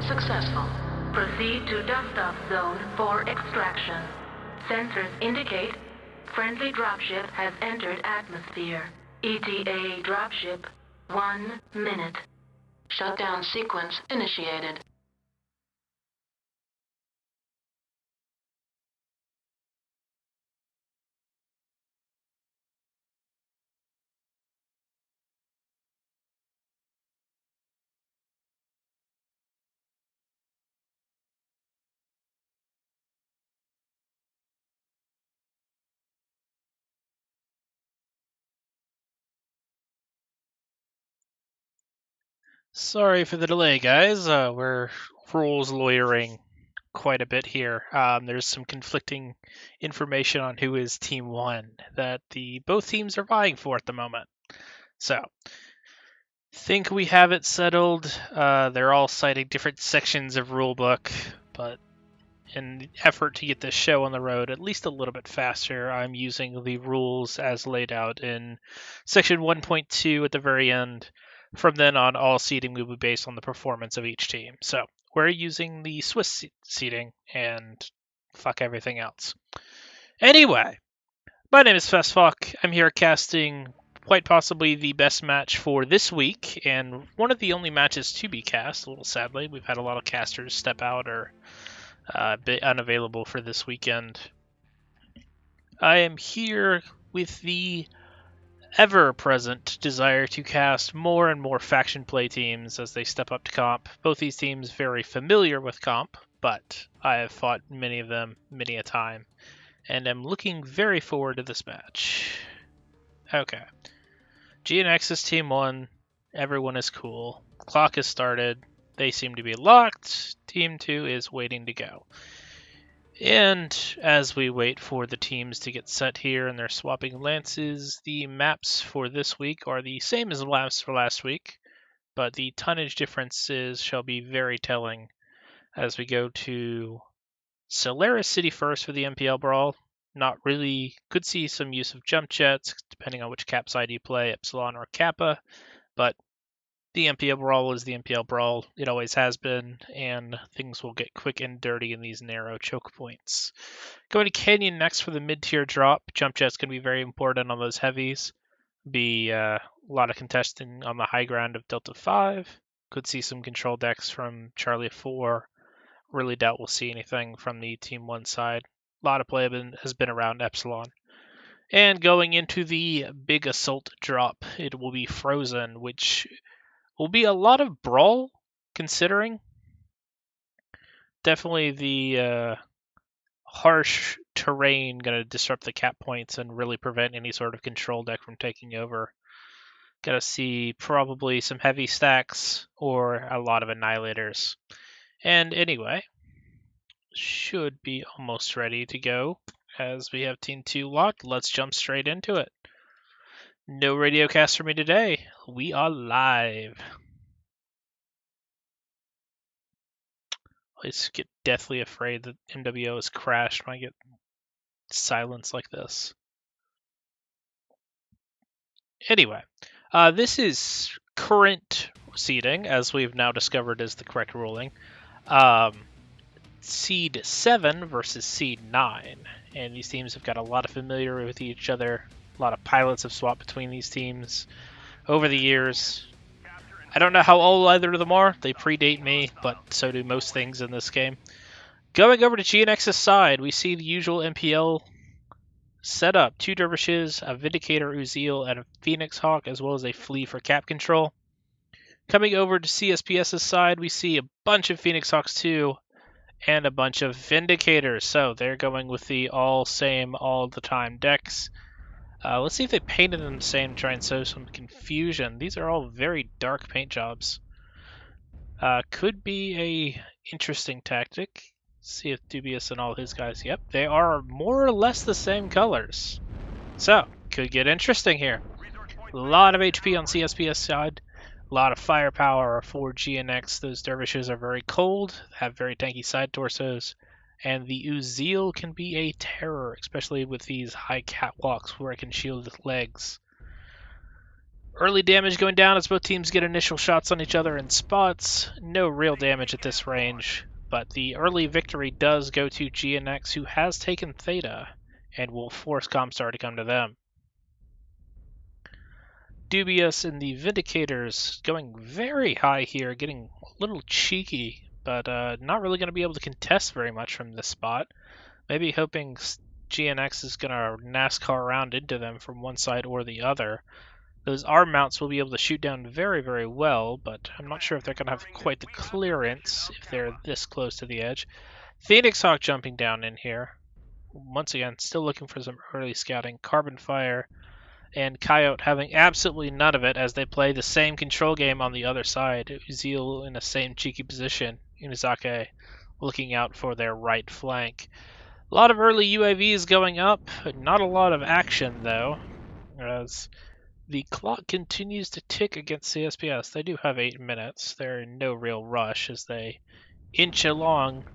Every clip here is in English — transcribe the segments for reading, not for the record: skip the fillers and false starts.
successful. Proceed to dust-off zone for extraction. Sensors indicate friendly dropship has entered atmosphere. ETA dropship 1 minute. Shutdown sequence initiated. Sorry for the delay, guys. We're rules lawyering quite a bit here. There's some conflicting information on who is Team 1 that both teams are vying for at the moment. So, think we have it settled. They're all citing different sections of rulebook, but in the effort to get this show on the road at least a little bit faster, I'm using the rules as laid out in section 1.2 at the very end. From then on, all seeding will be based on the performance of each team. So we're using the Swiss seeding and fuck everything else. Anyway, my name is Festfuck. I'm here casting quite possibly the best match for this week, and one of the only matches to be cast, a little sadly. We've had a lot of casters step out or a bit unavailable for this weekend. I am here with the ever-present desire to cast more and more faction play teams as they step up to comp. Both these teams very familiar with comp, but I have fought many of them many a time, and am looking very forward to this match. Okay. GNX is Team 1. Everyone is cool. Clock has started. They seem to be locked. Team 2 is waiting to go. And as we wait for the teams to get set here and they're swapping lances, the maps for this week are the same as the maps for last week, but the tonnage differences shall be very telling as we go to Solaris City first for the MPL Brawl. Not really, could see some use of jump jets, depending on which cap side you play, Epsilon or Kappa, but the MPL Brawl is the MPL Brawl. It always has been, and things will get quick and dirty in these narrow choke points. Going to Canyon next for the mid-tier drop. Jump Jet's going to be very important on those heavies. Be a lot of contesting on the high ground of Delta 5. Could see some control decks from Charlie 4. Really doubt we'll see anything from the Team 1 side. A lot of play has been around Epsilon. And going into the big assault drop, it will be Frozen, which will be a lot of brawl, considering. Definitely the harsh terrain going to disrupt the cap points and really prevent any sort of control deck from taking over. Got to see probably some heavy stacks or a lot of annihilators. And anyway, should be almost ready to go as we have Team 2 locked. Let's jump straight into it. No radio cast for me today. We are live. I just get deathly afraid that MWO has crashed when I get silence like this. Anyway, this is current seeding, as we've now discovered is the correct ruling. Seed 7 versus Seed 9. And these teams have got a lot of familiarity with each other. A lot of pilots have swapped between these teams over the years. I don't know how old either of them are. They predate me, but so do most things in this game. Going over to GNX's side, we see the usual MPL setup. 2 Dervishes, a Vindicator Uziel, and a Phoenix Hawk, as well as a Flea for cap control. Coming over to CSPS's side, we see a bunch of Phoenix Hawks too, and a bunch of Vindicators. So they're going with the all same, all the time decks. Let's see if they painted them the same to try and sow some confusion. These are all very dark paint jobs. Could be a interesting tactic. See if Dubious and all his guys, yep, they are more or less the same colors. So, could get interesting here. A lot of HP on CSPS side. A lot of firepower for GNX. Those dervishes are very cold, have very tanky side torsos. And the Uziel can be a terror, especially with these high catwalks where it can shield its legs. Early damage going down as both teams get initial shots on each other in spots. No real damage at this range, but the early victory does go to GNX, who has taken Theta and will force Comstar to come to them. Dubious and the Vindicators going very high here, getting a little cheeky, but not really going to be able to contest very much from this spot. Maybe hoping GNX is going to NASCAR around into them from one side or the other. Those arm mounts will be able to shoot down very, very well, but I'm not sure if they're going to have quite the clearance if they're this close to the edge. Phoenix Hawk jumping down in here. Once again, still looking for some early scouting. Carbon Fire and Coyote having absolutely none of it as they play the same control game on the other side. Uziel in the same cheeky position. Inazake looking out for their right flank. A lot of early UAVs going up, not a lot of action though, as the clock continues to tick against CSPS. They do have 8 minutes. They're in no real rush as they inch along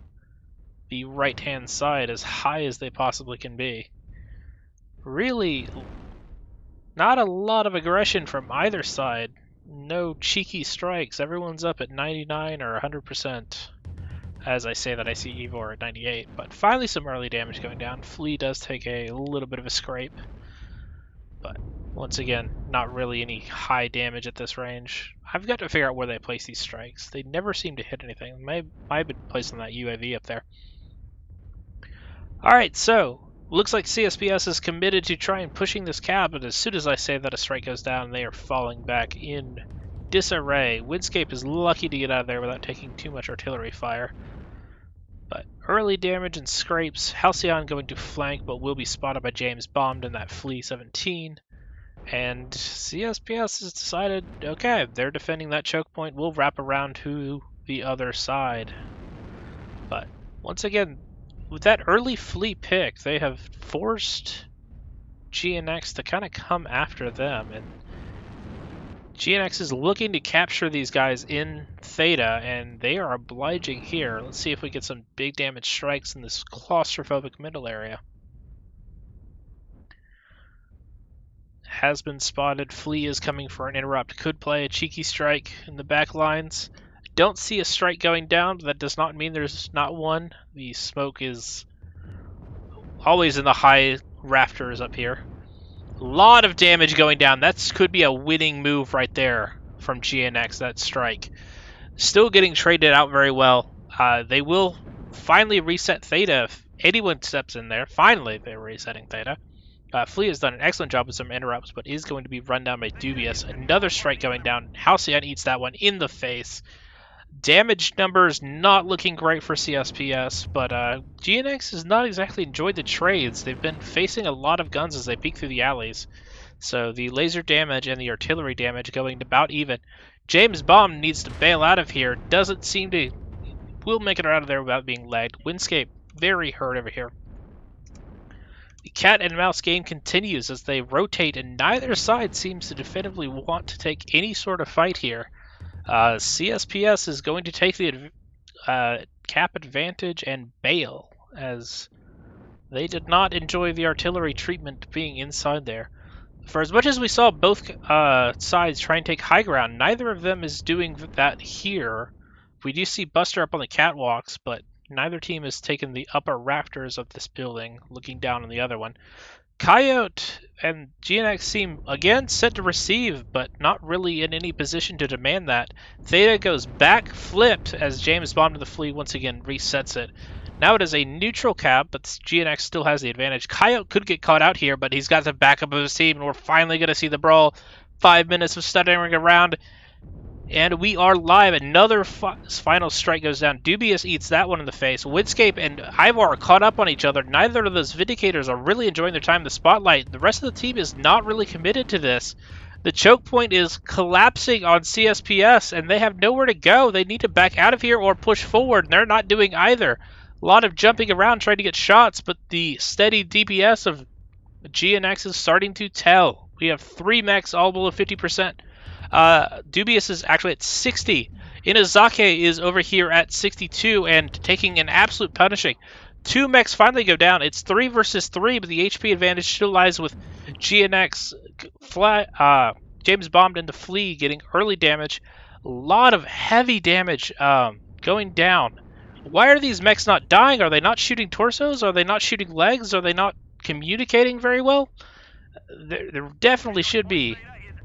the right-hand side as high as they possibly can be. Really, not a lot of aggression from either side. No cheeky strikes. Everyone's up at 99 or 100%. As I say that, I see Evor at 98. But finally some early damage going down. Flea does take a little bit of a scrape. But once again, not really any high damage at this range. I've got to figure out where they place these strikes. They never seem to hit anything. They might have been placing that UAV up there. Alright, so looks like CSPS is committed to try and pushing this cap, but as soon as I say that a strike goes down, they are falling back in disarray. Windscape is lucky to get out of there without taking too much artillery fire. But early damage and scrapes. Halcyon going to flank, but will be spotted by James bombed in that Flea 17. And CSPS has decided, okay, they're defending that choke point. We'll wrap around to the other side. But once again, with that early Flea pick, they have forced GNX to kind of come after them. And GNX is looking to capture these guys in Theta, and they are obliging here. Let's see if we get some big damage strikes in this claustrophobic middle area. Has been spotted. Flea is coming for an interrupt. Could play a cheeky strike in the back lines. Don't see a strike going down, but that does not mean there's not one. The smoke is always in the high rafters up here. A lot of damage going down. That could be a winning move right there from GNX, that strike. Still getting traded out very well. They will finally reset Theta if anyone steps in there. Finally, they're resetting Theta. Flea has done an excellent job with some interrupts, but is going to be run down by Dubious. Another strike going down. Halcyon eats that one in the face. Damage numbers not looking great for CSPS, but GNX has not exactly enjoyed the trades. They've been facing a lot of guns as they peek through the alleys. So the laser damage and the artillery damage going about even. James Bomb needs to bail out of here. Doesn't seem to... Will make it out of there without being lagged. Windscape very hurt over here. The cat and mouse game continues as they rotate, and neither side seems to definitively want to take any sort of fight here. CSPS is going to take the cap advantage and bail, as they did not enjoy the artillery treatment being inside there. For as much as we saw both sides try and take high ground, neither of them is doing that here. We do see Buster up on the catwalks, but neither team has taken the upper rafters of this building, looking down on the other one. Coyote and GNX seem, again, set to receive, but not really in any position to demand that. Theta goes back flipped as James Bond to the Flea once again resets it. Now it is a neutral cap, but GNX still has the advantage. Coyote could get caught out here, but he's got the backup of his team, and we're finally going to see the brawl. 5 minutes of stuttering around. And we are live. Another final strike goes down. Dubious eats that one in the face. Windscape and Ivor are caught up on each other. Neither of those Vindicators are really enjoying their time in the spotlight. The rest of the team is not really committed to this. The choke point is collapsing on CSPS, and they have nowhere to go. They need to back out of here or push forward, and they're not doing either. A lot of jumping around trying to get shots, but the steady DPS of GNX is starting to tell. We have 3 mechs all below 50%. Dubious is actually at 60. Inazake is over here at 62 and taking an absolute punishing. 2 mechs finally go down. It's 3 versus 3, but the HP advantage still lies with GNX. James bombed into Flea, getting early damage. A lot of heavy damage going down. Why are these mechs not dying? Are they not shooting torsos? Are they not shooting legs? Are they not communicating very well? There definitely should be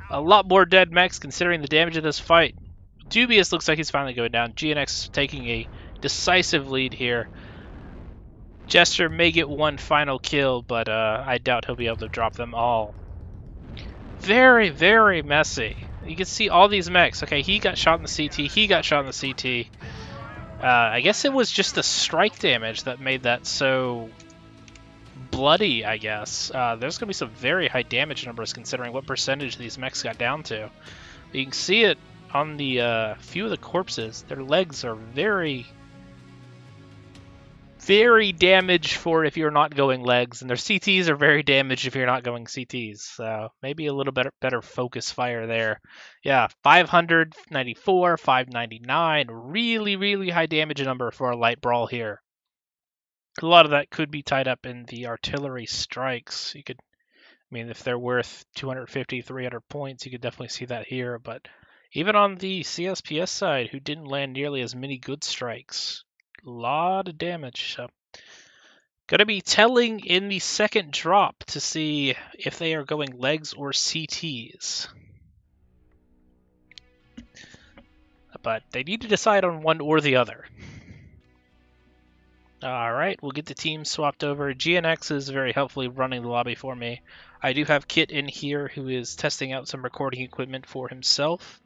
a lot more dead mechs considering the damage of this fight. Dubious looks like he's finally going down. GNX taking a decisive lead here. Jester may get one final kill, but I doubt he'll be able to drop them all. Very, very messy. You can see all these mechs. Okay, he got shot in the CT. He got shot in the CT. I guess it was just the strike damage that made that so bloody, I guess. There's going to be some very high damage numbers considering what percentage these mechs got down to. You can see it on the few of the corpses. Their legs are very, very damaged for if you're not going legs, and their CTs are very damaged if you're not going CTs. So maybe a little better focus fire there. Yeah, 594, 599, really, really high damage number for a light brawl here. A lot of that could be tied up in the artillery strikes. You could, I mean, if they're worth 250, 300 points, you could definitely see that here. But even on the CSPS side, who didn't land nearly as many good strikes, a lot of damage. So, gonna be telling in the second drop to see if they are going legs or CTs. But they need to decide on one or the other. Alright, we'll get the team swapped over. GNX is very helpfully running the lobby for me. I do have Kit in here who is testing out some recording equipment for himself.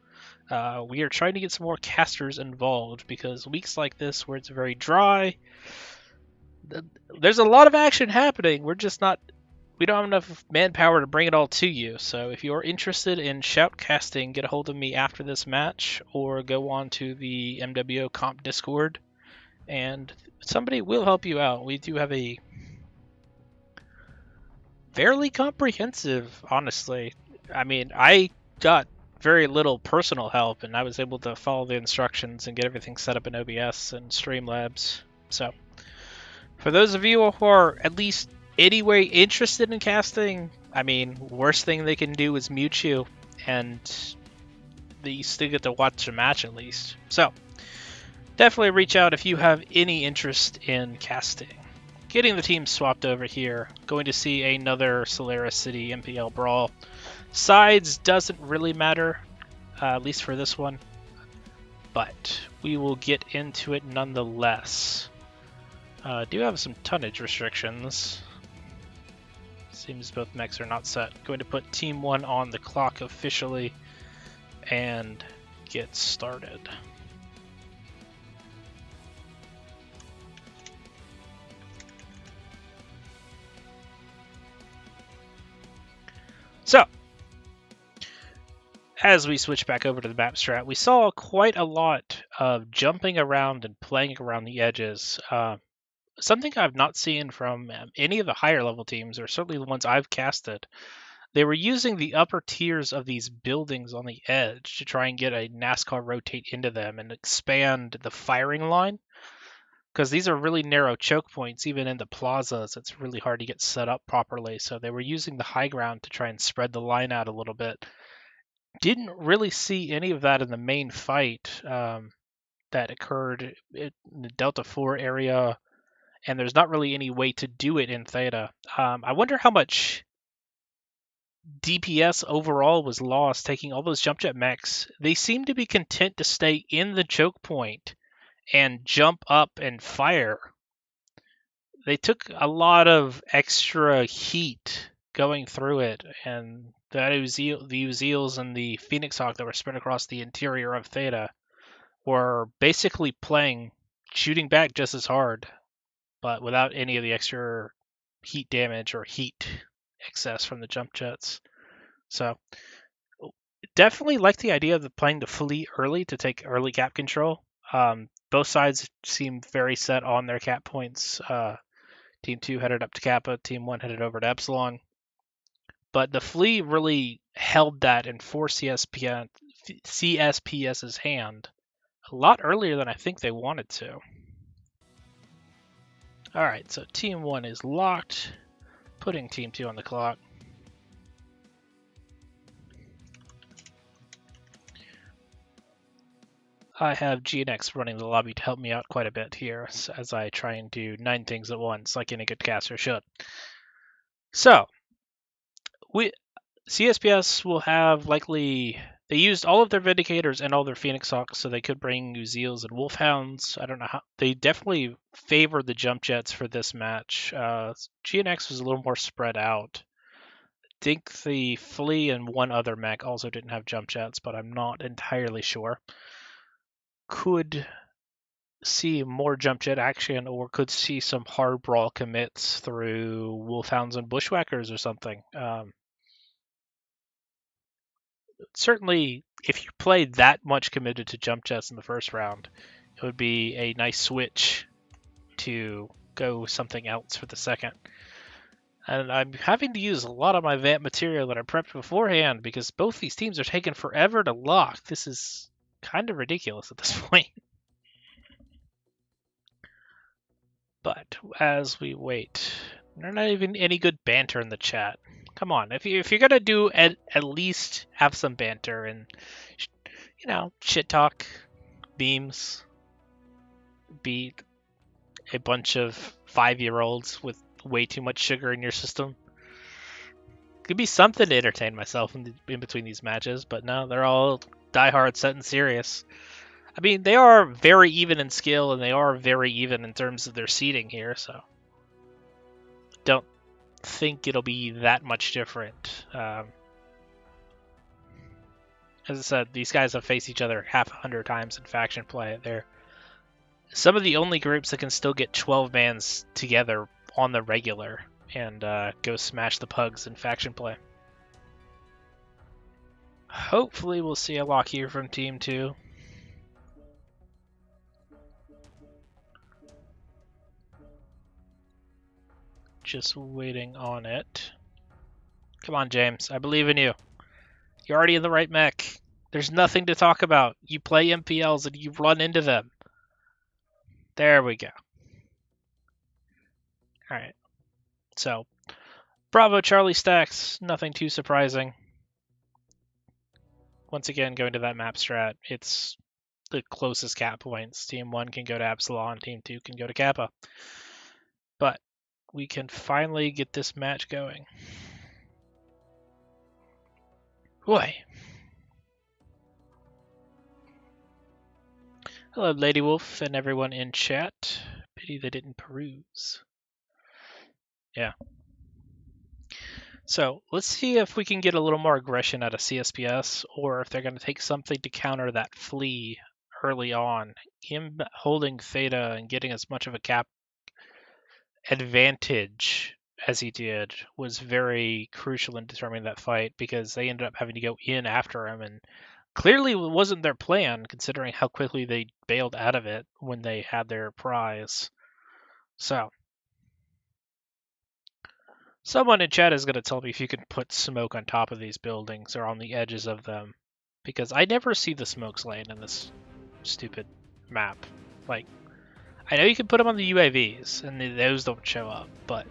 We are trying to get some more casters involved because weeks like this where it's very dry, there's a lot of action happening. We don't have enough manpower to bring it all to you. So if you're interested in shoutcasting, get a hold of me after this match or go on to the MWO Comp Discord and somebody will help you out. We do have a fairly comprehensive, honestly. I mean, I got very little personal help, and I was able to follow the instructions and get everything set up in OBS and Streamlabs. So, for those of you who are at least anyway interested in casting, I mean, worst thing they can do is mute you, and you still get to watch a match at least. So, definitely reach out if you have any interest in casting. Getting the team swapped over here. Going to see another Solaris City MPL brawl. Sides doesn't really matter, at least for this one. But we will get into it nonetheless. Do have some tonnage restrictions. Seems both mechs are not set. Going to put Team 1 on the clock officially and get started. So, as we switch back over to the map strat, we saw quite a lot of jumping around and playing around the edges. Something I've not seen from any of the higher level teams, or certainly the ones I've casted. They were using the upper tiers of these buildings on the edge to try and get a NASCAR rotate into them and expand the firing line. Because these are really narrow choke points, even in the plazas, it's really hard to get set up properly. So they were using the high ground to try and spread the line out a little bit. Didn't really see any of that in the main fight that occurred in the Delta 4 area, and there's not really any way to do it in Theta. I wonder how much DPS overall was lost taking all those jump jet mechs. They seem to be content to stay in the choke point and jump up and fire. They took a lot of extra heat going through it, and the Uziels and the Phoenix Hawk that were spread across the interior of Theta were basically shooting back just as hard, but without any of the extra heat damage or heat excess from the jump jets. So definitely like the idea of playing the fleet early to take early cap control. Both sides seem very set on their cap points. Team 2 headed up to Kappa, Team 1 headed over to Epsilon. But the Flea really held that in 4 CSPS's hand a lot earlier than I think they wanted to. Alright, so Team 1 is locked, putting Team 2 on the clock. I have GNX running the lobby to help me out quite a bit here as I try and do 9 things at once, like any good caster should. So, CSPS will have likely... They used all of their Vindicators and all their Phoenix Hawks, so they could bring Uziels and Wolfhounds. I don't know how... They definitely favored the jump jets for this match. GNX was a little more spread out. I think the Flea and one other mech also didn't have jump jets, but I'm not entirely sure. Could see more jump jet action, or could see some hard brawl commits through Wolfhounds and Bushwhackers or something. Certainly, if you played that much committed to jump jets in the first round, it would be a nice switch to go something else for the second. And I'm having to use a lot of my Vamp material that I prepped beforehand because both these teams are taking forever to lock. This is kind of ridiculous at this point. But as we wait, there's not even any good banter in the chat. Come on, if you're gonna do at least have some banter and shit talk, memes, be a bunch of 5-year-olds with way too much sugar in your system. Could be something to entertain myself in between these matches, but no, they're all diehard, set and serious. I mean, they are very even in skill, and they are very even in terms of their seeding here, so don't think it'll be that much different. As I said, these guys have faced each other 100 times in faction play. They're some of the only groups that can still get 12 mans together on the regular and go smash the pugs in faction play. Hopefully we'll see a lock here from Team 2. Just waiting on it. Come on, James. I believe in you. You're already in the right mech. There's nothing to talk about. You play MPLs and you run into them. There we go. Alright. So, Bravo Charlie stacks. Nothing too surprising. Once again, going to that map strat, it's the closest cap points. Team 1 can go to Absalon, Team 2 can go to Kappa. But we can finally get this match going. Boy. Hello, Lady Wolf and everyone in chat. Pity they didn't peruse. Yeah. So let's see if we can get a little more aggression out of CSPS, or if they're going to take something to counter that Flea early on. Him holding Theta and getting as much of a cap advantage as he did was very crucial in determining that fight, because they ended up having to go in after him, and clearly it wasn't their plan considering how quickly they bailed out of it when they had their prize. So someone in chat is going to tell me if you can put smoke on top of these buildings or on the edges of them, because I never see the smokes laying in this stupid map. Like, I know you can put them on the UAVs, and those don't show up, but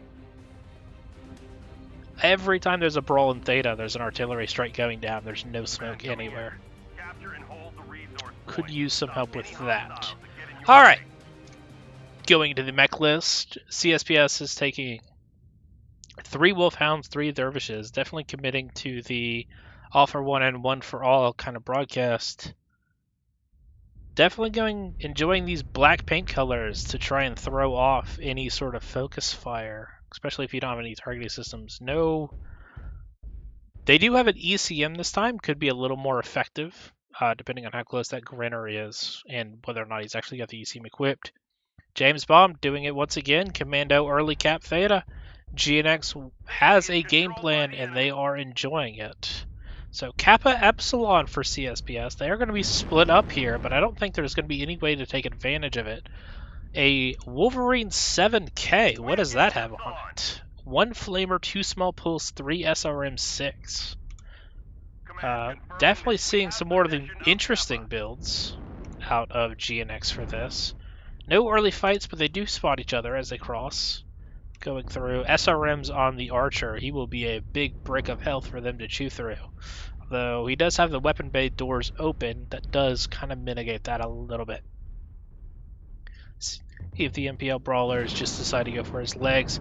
every time there's a brawl in Theta, there's an artillery strike going down. There's no smoke anywhere. Could use some help with that. Alright. Going to the mech list, CSPS is taking 3 Wolfhounds, 3 Dervishes, definitely committing to the all for one and one for all kind of broadcast. Definitely enjoying these black paint colors to try and throw off any sort of focus fire, especially if you don't have any targeting systems. No, they do have an ECM this time, could be a little more effective, depending on how close that Grinner is and whether or not he's actually got the ECM equipped. James Bomb doing it once again, Commando early cap Theta. GNX has a game plan and they are enjoying it. So Kappa Epsilon for CSPS, they are going to be split up here, but I don't think there's going to be any way to take advantage of it. A Wolverine 7K, what does that have on it? 1 Flamer, 2 Small Pulse, 3 SRM 6. Definitely seeing some more of the interesting builds out of GNX for this. No early fights, but they do spot each other as they cross. Going through. SRM's on the Archer. He will be a big brick of health for them to chew through. Though he does have the weapon bay doors open, that does kind of mitigate that a little bit. See if the MPL brawlers just decide to go for his legs.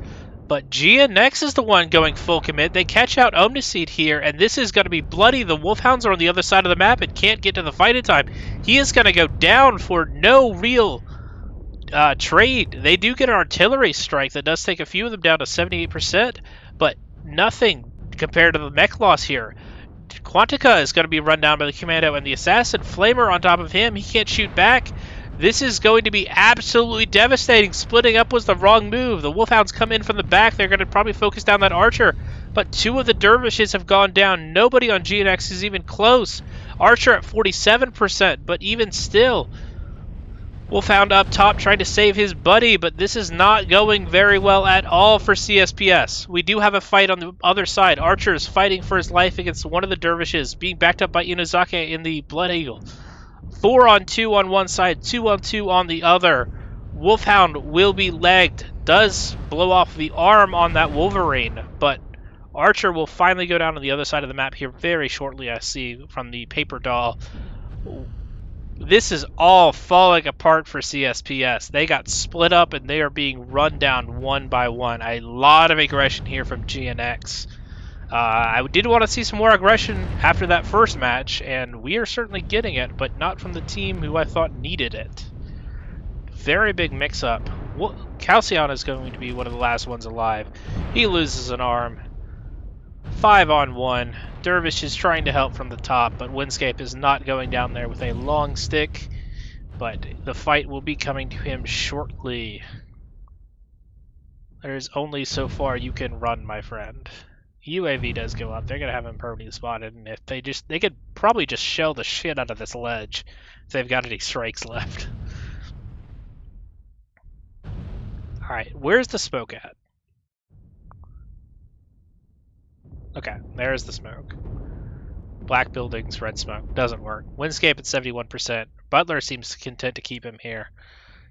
But GNX is the one going full commit. They catch out Omniseed here, and this is going to be bloody. The Wolfhounds are on the other side of the map and can't get to the fight in time. He is going to go down for no real trade. They do get an artillery strike that does take a few of them down to 78%, but nothing compared to the mech loss here. Quantica is going to be run down by the Commando, and the Assassin Flamer on top of him. He can't shoot back. This is going to be absolutely devastating. Splitting up was the wrong move. The Wolfhounds come in from the back. They're going to probably focus down that Archer, but two of the Dervishes have gone down. Nobody on GNX is even close. Archer at 47%, but even still, Wolfhound up top trying to save his buddy, but this is not going very well at all for CSPS. We do have a fight on the other side. Archer is fighting for his life against one of the Dervishes, being backed up by Inazake in the Blood Eagle. 4-on-2 on one side, 2-on-2 on the other. Wolfhound will be legged. Does blow off the arm on that Wolverine, but Archer will finally go down on the other side of the map here very shortly, I see, from the paper doll. This is all falling apart for CSPS. They got split up and they are being run down one by one. A lot of aggression here from GNX. I did want to see some more aggression after that first match, and we are certainly getting it, but not from the team who I thought needed it. Very big mix-up. Calcion is going to be one of the last ones alive. He loses an arm. 5-on-1. Dervish is trying to help from the top, but Windscape is not going down there with a long stick. But the fight will be coming to him shortly. There's only so far you can run, my friend. UAV does go up. They're gonna have him permanently spotted, and if they could probably just shell the shit out of this ledge if they've got any strikes left. All right, where's the smoke at? Okay, there's the smoke. Black buildings, red smoke. Doesn't work. Windscape at 71%. Butler seems content to keep him here.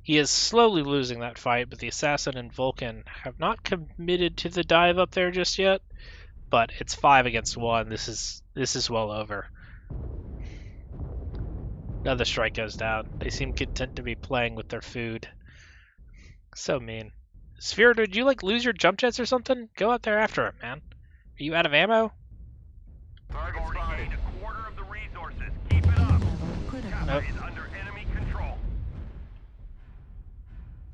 He is slowly losing that fight, but the Assassin and Vulcan have not committed to the dive up there just yet. But it's 5 against 1. This is well over. Another strike goes down. They seem content to be playing with their food. So mean. Sphere, did you lose your jump jets or something? Go out there after him, man. Are you out of ammo? Target spotted. A quarter of the resources. Keep it up. Nope. Is under enemy control.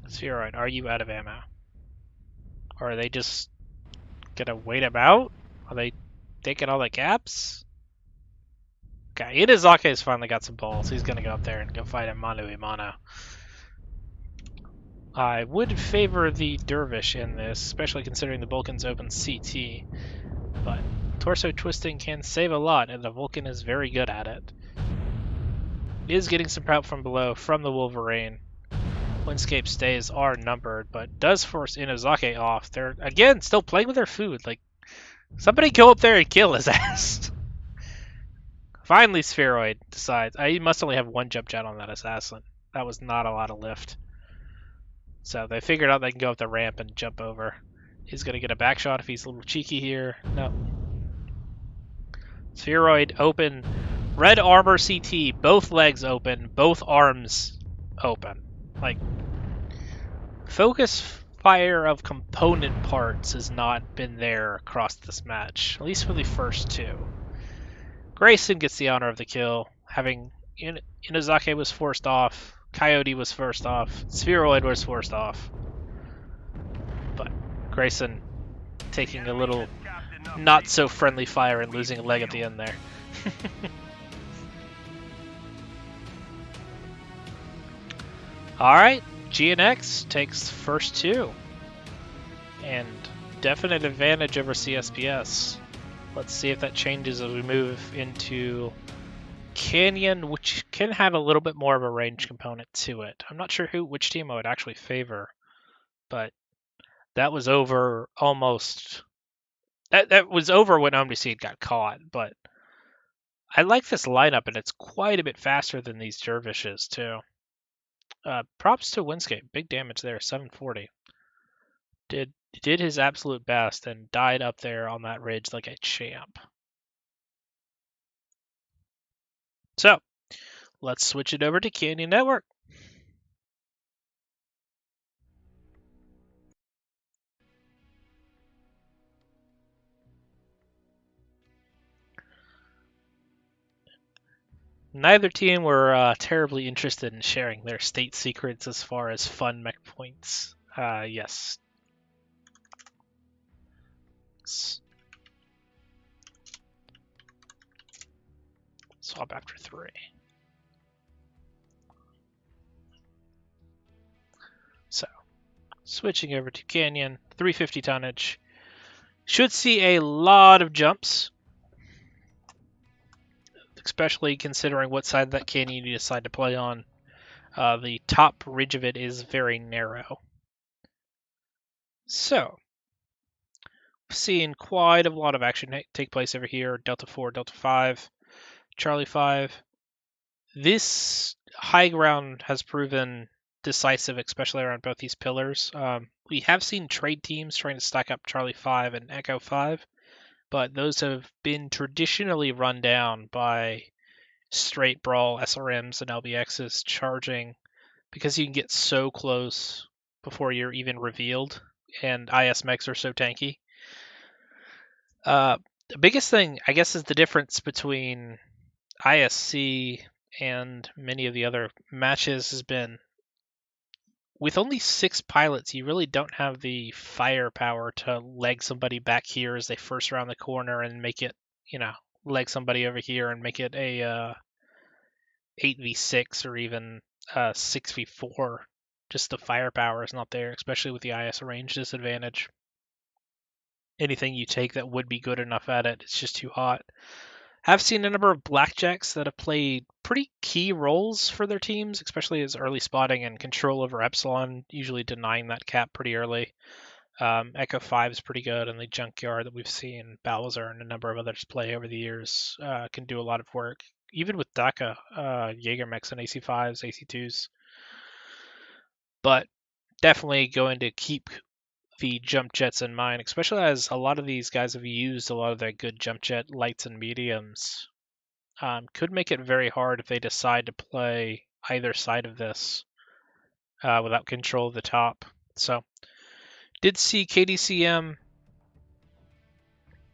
Spheroid, are you out of ammo? Or are they just gonna wait him out? Are they taking all the gaps? Okay, Inazake has finally got some balls. He's gonna go up there and go fight him mano a mano. I would favor the Dervish in this, especially considering the Vulcan's open CT. But torso twisting can save a lot, and the Vulcan is very good at it. He is getting some help from below from the Wolverine. Windscape stays are numbered, but does force Inazake off. They're, again, still playing with their food. Somebody go up there and kill his ass. Finally, Spheroid decides. He must only have one jump jet on that Assassin. That was not a lot of lift. So they figured out they can go up the ramp and jump over. He's going to get a back shot if he's a little cheeky here. No. Spheroid open. Red armor CT. Both legs open. Both arms open. Focus fire of component parts has not been there across this match. At least for the first two. Grayson gets the honor of the kill. Having Inazake was forced off. Coyote was forced off. Spheroid was forced off. But Grayson taking a little not so friendly fire and losing a leg at the end there. Alright, GNX takes first two. And definite advantage over CSPS. Let's see if that changes as we move into Canyon, which can have a little bit more of a range component to it. I'm not sure which team I would actually favor, but that was over almost. That was over when Omniseed got caught, but I like this lineup, and it's quite a bit faster than these Dervishes too. Props to Windscape, big damage there, 740. Did his absolute best and died up there on that ridge like a champ. So let's switch it over to Canyon Network. Neither team were terribly interested in sharing their state secrets as far as fun mech points. Yes. Swap after 3. So, switching over to Canyon, 350 tonnage. Should see a lot of jumps, especially considering what side of that canyon you decide to play on. The top ridge of it is very narrow. So, seeing quite a lot of action take place over here. Delta 4, Delta 5, Charlie 5. This high ground has proven decisive, especially around both these pillars. We have seen trade teams trying to stack up Charlie 5 and Echo 5, but those have been traditionally run down by straight brawl SRMs and LBXs charging because you can get so close before you're even revealed, and IS mechs are so tanky. The biggest thing, I guess, is the difference between ISC and many of the other matches has been with only 6 pilots, you really don't have the firepower to leg somebody back here as they first round the corner and make it, leg somebody over here and make it a 8v6 or even 6v4. Just the firepower is not there, especially with the IS range disadvantage. Anything you take that would be good enough at it, it's just too hot. Have seen a number of blackjacks that have played pretty key roles for their teams, especially as early spotting and control over Epsilon, usually denying that cap pretty early. Echo 5 is pretty good, and the Junkyard that we've seen Balazar and a number of others play over the years can do a lot of work. Even with DACA, Jaeger mechs and AC5s, AC2s. But definitely going to keep the jump jets in mind, especially as a lot of these guys have used a lot of their good jump jet lights and mediums. Could make it very hard if they decide to play either side of this without control of the top. So, did see KDCM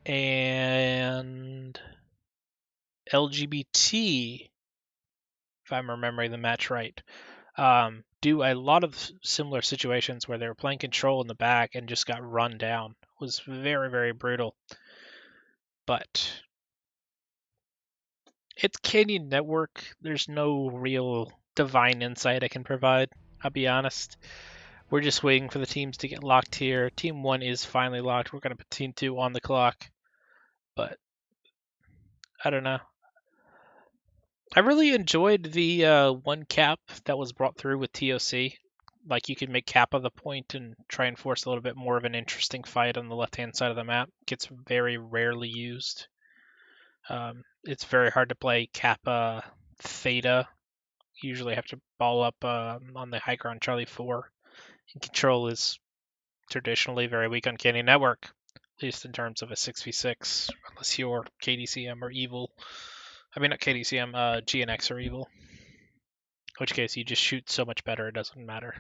and LGBT, if I'm remembering the match right, do a lot of similar situations where they were playing control in the back and just got run down. It was very, very brutal. But it's Canyon Network. There's no real divine insight I can provide, I'll be honest. We're just waiting for the teams to get locked here. Team 1 is finally locked. We're going to put Team 2 on the clock. But I don't know. I really enjoyed the one cap that was brought through with TOC. Like, you could make Kappa the point and try and force a little bit more of an interesting fight on the left-hand side of the map. Gets very rarely used. It's very hard to play Kappa Theta. You usually have to ball up on the high ground Charlie 4. And control is traditionally very weak on Canyon Network, at least in terms of a 6v6, unless you're KDCM or Evil. I mean, not KDCM, GNX or Evil. In which case, you just shoot so much better, it doesn't matter.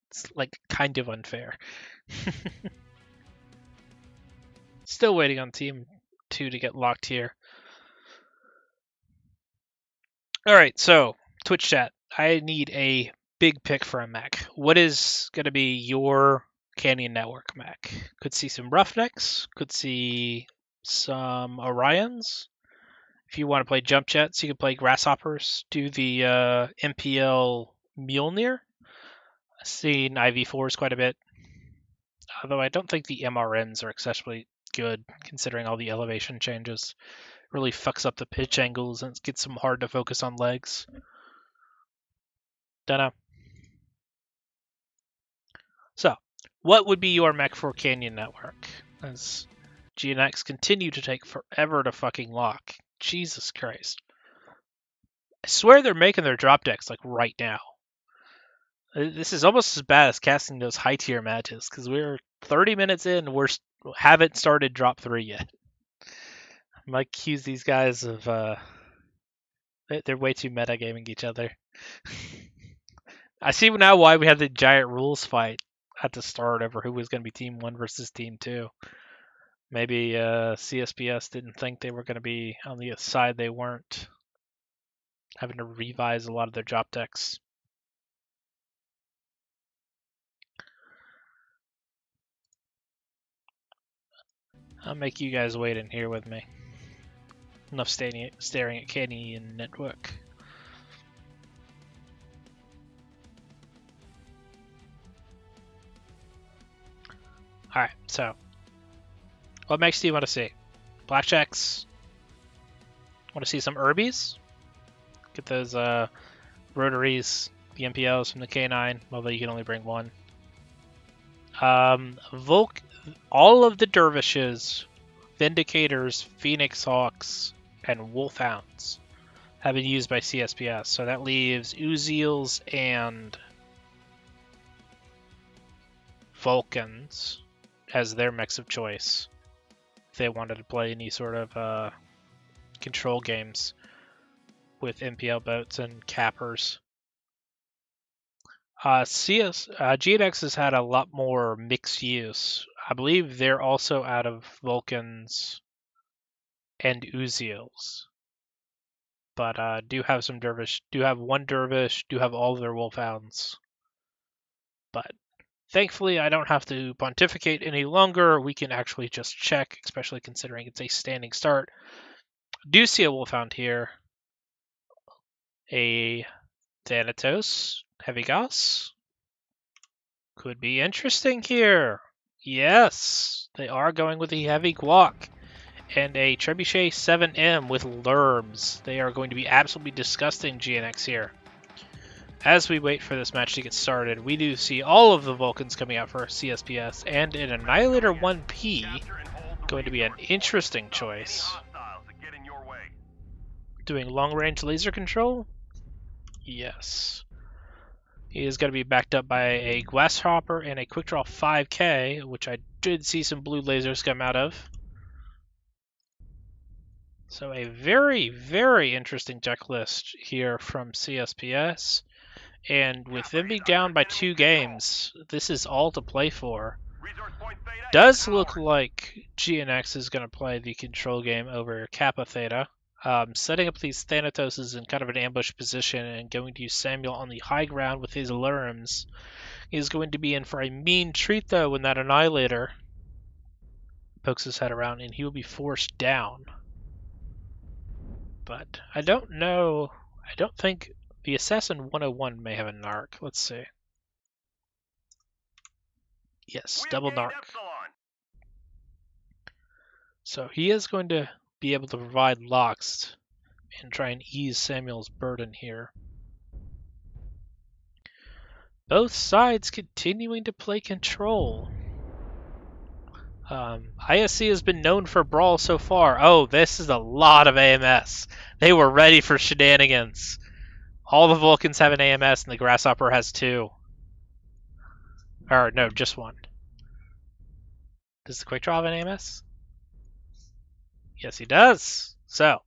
It's like kind of unfair. Still waiting on Team 2 to get locked here. Alright, so Twitch chat. I need a big pick for a mech. What is going to be your Canyon Network mech? Could see some Roughnecks. Could see some Orions. If you want to play jump jets, you can play Grasshoppers. Do the MPL Mjolnir. I've seen IV4s quite a bit. Although I don't think the MRNs are especially good, considering all the elevation changes. Really fucks up the pitch angles and it gets them hard to focus on legs. Dunno. So, what would be your mech for Canyon Network? As GNX continue to take forever to fucking lock. Jesus Christ. I swear they're making their drop decks like right now. This is almost as bad as casting those high tier matches because we're 30 minutes in and haven't started drop 3 yet. I might accuse these guys of They're way too metagaming each other. I see now why we had the giant rules fight at the start over who was going to be Team 1 versus Team 2. Maybe CSPS didn't think they were going to be on the side they weren't, having to revise a lot of their drop decks. I'll make you guys wait in here with me. Enough staring at Kenny and Network. Alright, so what makes do you want to see? Blackjacks? Want to see some Urbies? Get those rotaries, the MPLs from the K9, although you can only bring one. All of the Dervishes, Vindicators, Phoenix Hawks, and Wolfhounds have been used by CSPS, so that leaves Uziels and Vulcans as their mix of choice if they wanted to play any sort of control games with MPL boats and cappers. GNX has had a lot more mixed use. I believe they're also out of Vulcans and Uziels, but do have some Dervish, do have one Dervish, do have all of their Wolfhounds. But thankfully, I don't have to pontificate any longer. We can actually just check, especially considering it's a standing start. Do see a Wolfhound here. A Thanatos Heavy Gauss. Could be interesting here. Yes, they are going with the Heavy Guac and a Trebuchet 7M with Lerms. They are going to be absolutely disgusting GNX here. As we wait for this match to get started, we do see all of the Vulcans coming out for CSPS, and an Annihilator 1P going to be an interesting choice. Doing long-range laser control? Yes. He is going to be backed up by a Grasshopper and a Quick Draw 5K, which I did see some blue lasers come out of. So a very, very interesting deck list here from CSPS. And with them being down by 2 games, this is all to play for. Does look like GNX is going to play the control game over Kappa Theta. Setting up these Thanatoses in kind of an ambush position and going to use Samuel on the high ground with his Lerms. He is going to be in for a mean treat, though, when that Annihilator pokes his head around, and he will be forced down. But I don't know. I don't think the Assassin 101 may have a Narc. Let's see. Yes, double Narc. So he is going to be able to provide locks and try and ease Samuel's burden here. Both sides continuing to play control. ISC has been known for brawl so far. Oh, this is a lot of AMS. They were ready for shenanigans. All the Vulcans have an AMS and the Grasshopper has 2. Or no, just 1. Does the Quick Draw have an AMS? Yes, he does. So,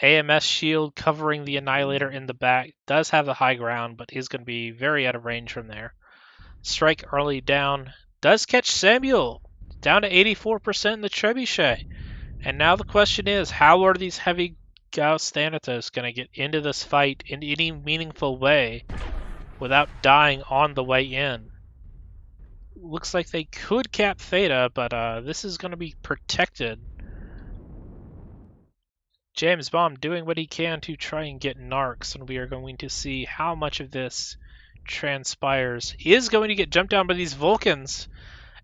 AMS shield covering the Annihilator in the back. Does have the high ground, but is going to be very out of range from there. Strike early down. Does catch Samuel. Down to 84% in the Trebuchet. And now the question is, how are these Heavy Gauss Thanatos going to get into this fight in any meaningful way without dying on the way in? Looks like they could cap Theta, but this is going to be protected. James Bond doing what he can to try and get narcs, and we are going to see how much of this transpires. He is going to get jumped down by these Vulcans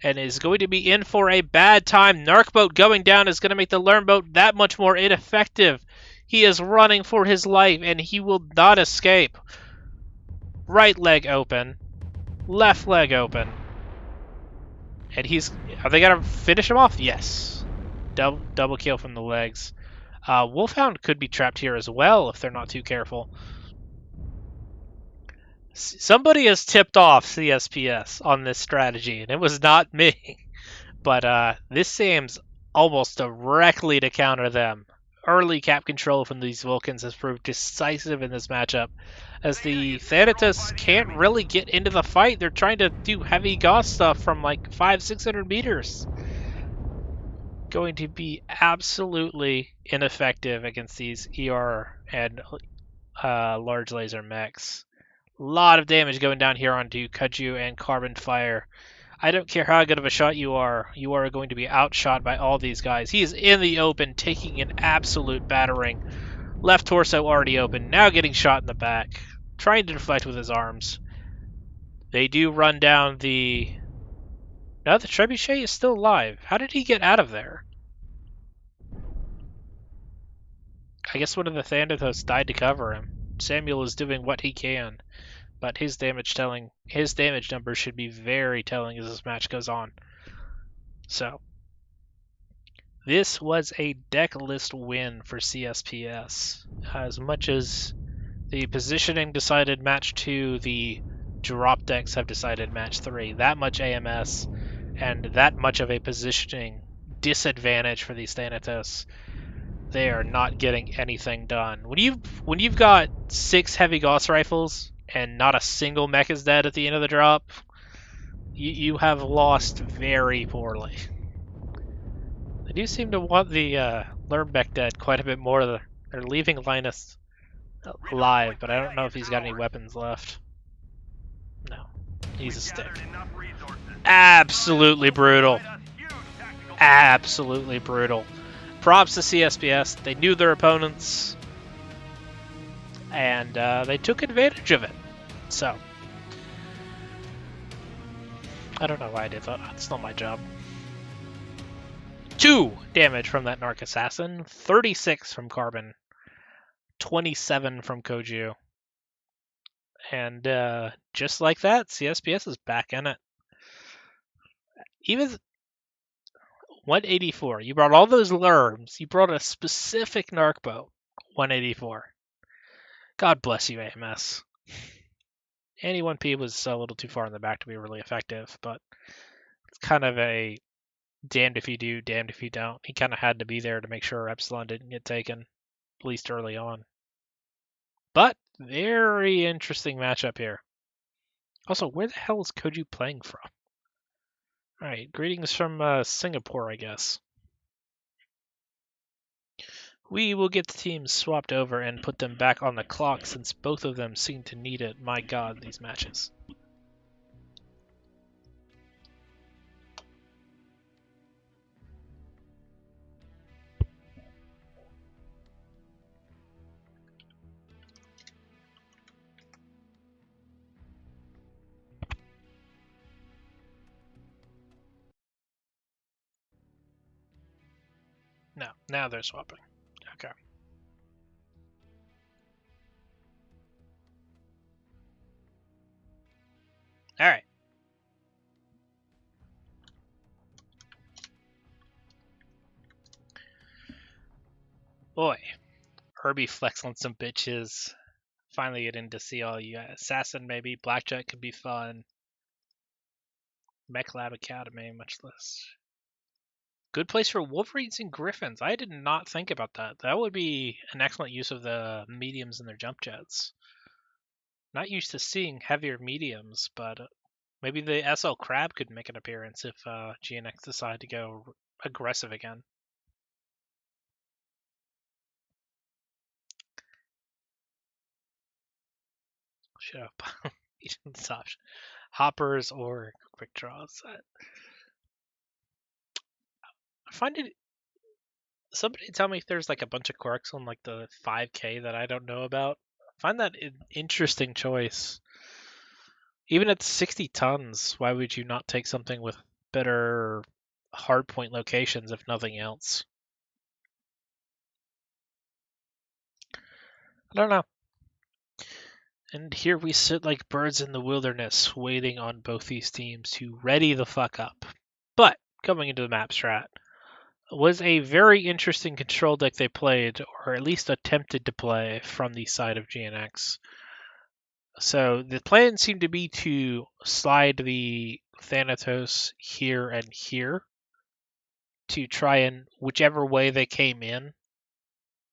and is going to be in for a bad time. Narc boat going down is going to make the Lerm boat that much more ineffective. He is running for his life, and he will not escape. Right leg open. Left leg open. And are they going to finish him off? Yes. Double kill from the legs. Wolfhound could be trapped here as well if they're not too careful. Somebody has tipped off CSPS on this strategy, and it was not me. But this seems almost directly to counter them. early cap control from these Vulcans has proved decisive in this matchup, as the Thanatos can't really get into the fight. They're trying to do heavy Gauss stuff from like 500-600 meters. Going to be absolutely ineffective against these ER and large laser mechs. A lot of damage going down here onto Kaju and Carbon Fire. I don't care how good of a shot you are going to be outshot by all these guys. He is in the open, taking an absolute battering. Left torso already open, now getting shot in the back, trying to deflect with his arms. They do run down the... No, the Trebuchet is still alive. How did he get out of there? I guess one of the Thanatos died to cover him. Samuel is doing what he can, but his damage numbers should be very telling as this match goes on. So, this was a deck list win for CSPS. As much as the positioning decided match 2, the drop decks have decided match 3. That much AMS and that much of a positioning disadvantage for these Thanatos. They are not getting anything done. When you've got 6 heavy Gauss rifles and not a single mech is dead at the end of the drop, you have lost very poorly. They do seem to want the Lermbeck dead quite a bit more. They're leaving Linus alive, but I don't know if he's got any weapons left. No, he's a stick. Absolutely brutal. Absolutely brutal. Props to CSPS. They knew their opponents, and they took advantage of it. So, I don't know why I did that. It's not my job. 2 damage from that Narc Assassin, 36 from Carbon, 27 from Koju. And just like that, CSPS is back in it. Even 184. You brought all those Lerms. You brought a specific Narc bow. 184. God bless you, AMS. Any 1P was a little too far in the back to be really effective, but it's kind of a damned if you do, damned if you don't. He kind of had to be there to make sure Epsilon didn't get taken, at least early on. But very interesting matchup here. Also, where the hell is Koju playing from? Alright, greetings from Singapore, I guess. We will get the teams swapped over and put them back on the clock since both of them seem to need it. My god, these matches. No, now they're swapping. Okay. Alright. Boy, Herbie flex on some bitches. Finally get in to see all you guys. Assassin maybe, Blackjack could be fun. Mech Lab Academy, much less. Good place for Wolverines and Griffins. I did not think about that. That would be an excellent use of the mediums in their jump jets. Not used to seeing heavier mediums, but maybe the SL Crab could make an appearance if GNX decide to go aggressive again. Shut up. Stop. Hoppers or quick draws. I find it... Somebody tell me if there's like a bunch of quirks on like the 5K that I don't know about. I find that an interesting choice. Even at 60 tons, why would you not take something with better hardpoint locations if nothing else? I don't know. And here we sit like birds in the wilderness, waiting on both these teams to ready the fuck up. But, coming into the map strat, was a very interesting control deck they played, or at least attempted to play, from the side of GNX. So the plan seemed to be to slide the Thanatos here and here to try and, whichever way they came in,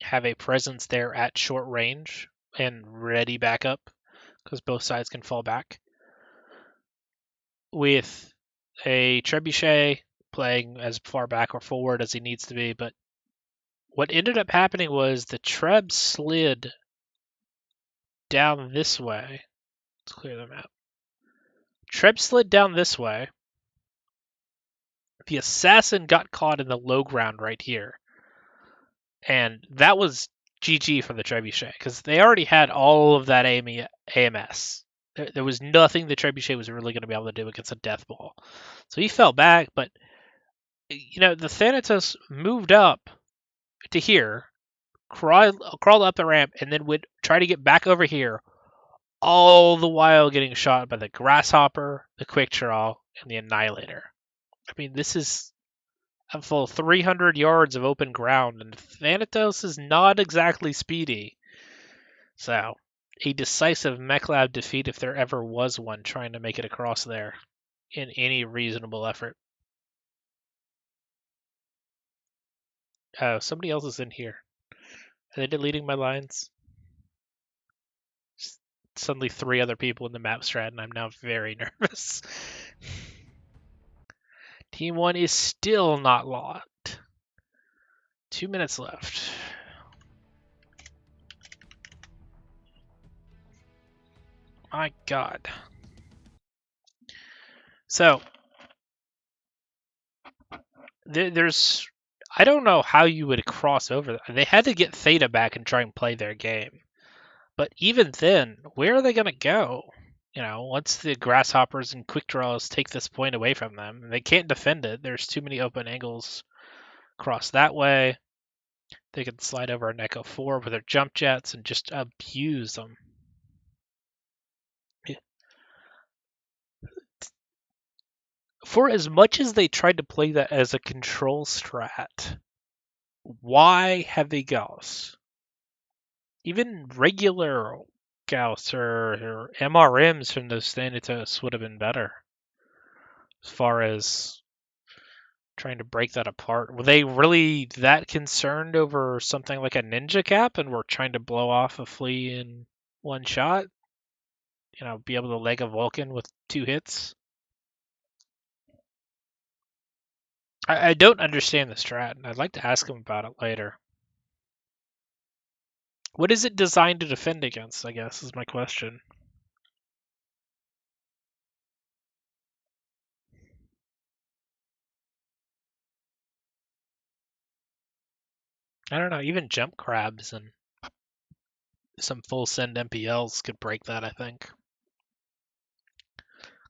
have a presence there at short range and ready backup, because both sides can fall back. With a Trebuchet playing as far back or forward as he needs to be, but what ended up happening was the Treb slid down this way. Let's clear the map. Treb slid down this way. The assassin got caught in the low ground right here. And that was GG for the Trebuchet, because they already had all of that AMS. There was nothing the Trebuchet was really going to be able to do against a Death Ball. So he fell back, but the Thanatos moved up to here, crawled up the ramp, and then would try to get back over here, all the while getting shot by the Grasshopper, the Quick Draw, and the Annihilator. I mean, this is a full 300 yards of open ground, and Thanatos is not exactly speedy. So, a decisive MechLab defeat if there ever was one trying to make it across there in any reasonable effort. Oh, somebody else is in here. Are they deleting my lines? Suddenly 3 other people in the map strat, and I'm now very nervous. Team 1 is still not locked. 2 minutes left. My God. So, there's... I don't know how you would cross over. They had to get Theta back and try and play their game. But even then, where are they going to go? Once the Grasshoppers and Quick Draws take this point away from them, they can't defend it. There's too many open angles. Cross that way. They can slide over an Echo 4 with their jump jets and just abuse them. For as much as they tried to play that as a control strat, why have they Gauss? Even regular Gauss or MRMs from those Thanatos would have been better. As far as trying to break that apart. Were they really that concerned over something like a Ninja Cap and were trying to blow off a flea in one shot? Be able to leg a Vulcan with 2 hits? I don't understand the strat, and I'd like to ask him about it later. What is it designed to defend against, I guess, is my question. I don't know, even jump crabs and some full send MPLs could break that, I think.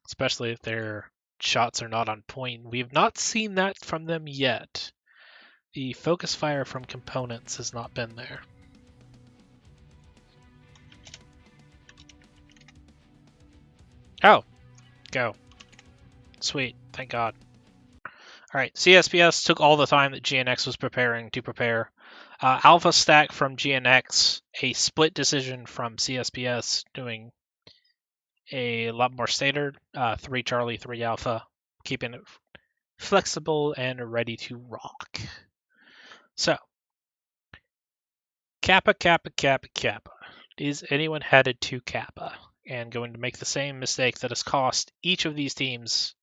Especially if their shots are not on point. We have not seen that from them yet. The focus fire from components has not been there. Oh, go. Sweet, thank God. Alright, CSPS took all the time that GNX was preparing to prepare. Alpha stack from GNX, a split decision from CSPS, doing a lot more standard, 3 Charlie, 3 Alpha, keeping it flexible and ready to rock. So, Kappa, Kappa, Kappa, Kappa. Is anyone headed to Kappa and going to make the same mistake that has cost each of these teams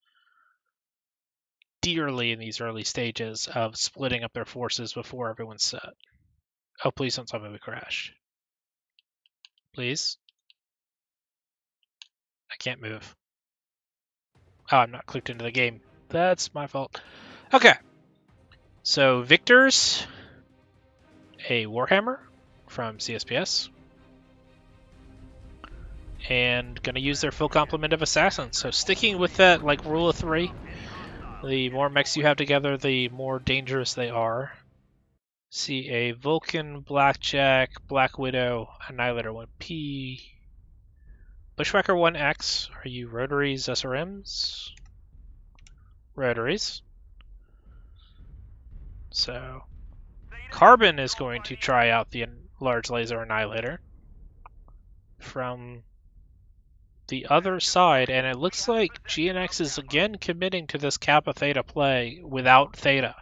dearly in these early stages of splitting up their forces before everyone's set? Oh, please don't tell me we crash. Please? I can't move. Oh, I'm not clicked into the game. That's my fault. Okay. So, Victor's a Warhammer from CSPS. And gonna use their full complement of assassins. So sticking with that rule of 3, the more mechs you have together, the more dangerous they are. See a Vulcan, Blackjack, Black Widow, Annihilator 1P, Bushwhacker 1X. Are you rotaries, SRMs? Rotaries. So Carbon is going to try out the Large Laser Annihilator from the other side, and it looks like GNX is again committing to this Kappa Theta play without Theta.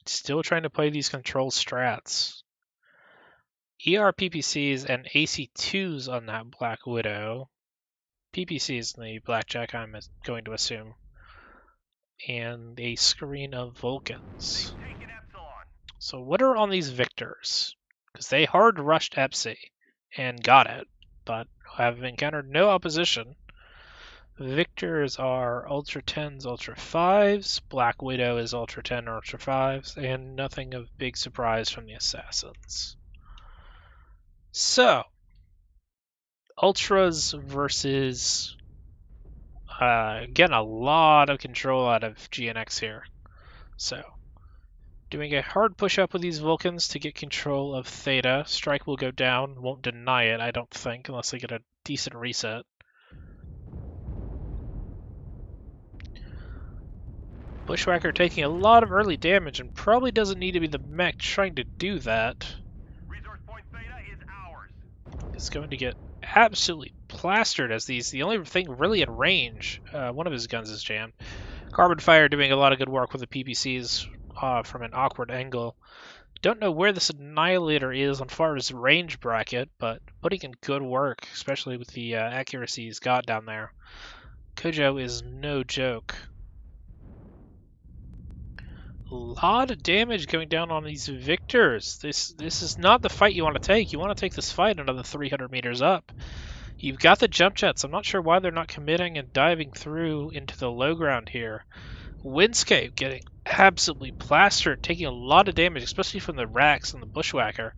Still trying to play these control strats. ER PPCs and AC2s on that Black Widow. PPCs in the Blackjack, I'm going to assume. And a screen of Vulcans. Taking Epsilon. So what are on these Victors? Because they hard rushed Epsi and got it, but have encountered no opposition. Victors are Ultra 10s, Ultra 5s, Black Widow is Ultra 10, Ultra 5s, and nothing of big surprise from the Assassins. So, Ultras versus, again, a lot of control out of GNX here. So, doing a hard push up with these Vulcans to get control of Theta. Strike will go down, won't deny it, I don't think, unless they get a decent reset. Bushwhacker taking a lot of early damage and probably doesn't need to be the mech trying to do that. Resource point Theta is ours. It's going to get absolutely plastered as the only thing really in range. One of his guns is jammed. Carbon Fire doing a lot of good work with the PPCs from an awkward angle. Don't know where this Annihilator is on far as range bracket, but putting in good work, especially with the accuracy he's got down there. Kojo is no joke. A lot of damage going down on these Victors. This is not the fight you want to take. You want to take this fight another 300 meters up. You've got the jump jets. I'm not sure why they're not committing and diving through into the low ground here. Windscape getting absolutely plastered, taking a lot of damage, especially from the Rax and the Bushwhacker.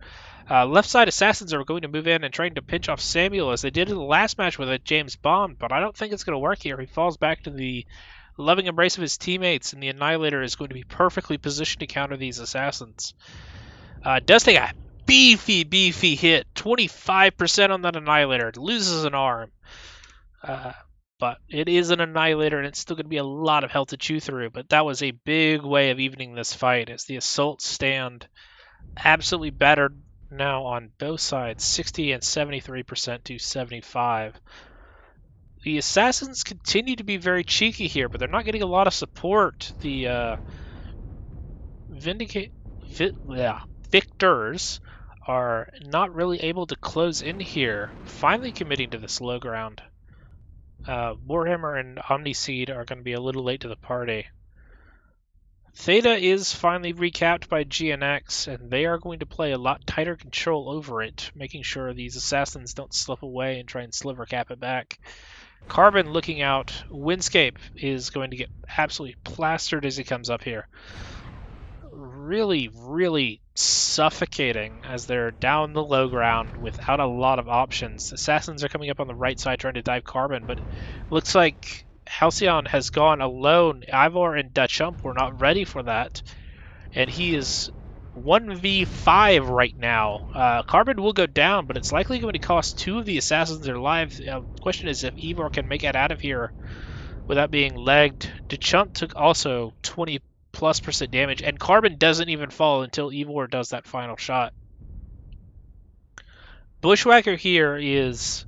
Left side Assassins are going to move in and trying to pinch off Samuel as they did in the last match with a James Bond, but I don't think it's going to work here. He falls back to the loving embrace of his teammates, and the Annihilator is going to be perfectly positioned to counter these Assassins. Does take a beefy hit, 25% on that Annihilator. It loses an arm. But it is an Annihilator, and it's still going to be a lot of health to chew through. But that was a big way of evening this fight, as the Assaults stand absolutely battered now on both sides, 60 and 73% to 75. The Assassins continue to be very cheeky here, but they're not getting a lot of support. The Victors are not really able to close in here, finally committing to this low ground. Warhammer and Omniseed are going to be a little late to the party. Theta is finally recapped by GNX, and they are going to play a lot tighter control over it, making sure these Assassins don't slip away and try and sliver cap it back. Carbon looking out. Windscape is going to get absolutely plastered as he comes up here. Really suffocating as they're down the low ground without a lot of options. Assassins are coming up on the right side trying to dive Carbon, but looks like Halcyon has gone alone. Ivor and Dachump were not ready for that, and he is 1v5 right now. Carbon will go down, but it's likely going to cost two of the Assassins their lives. The question is if Ivor can make it out of here without being legged. Dachump took also 20+% damage, and Carbon doesn't even fall until Ivor does that final shot. Bushwhacker here is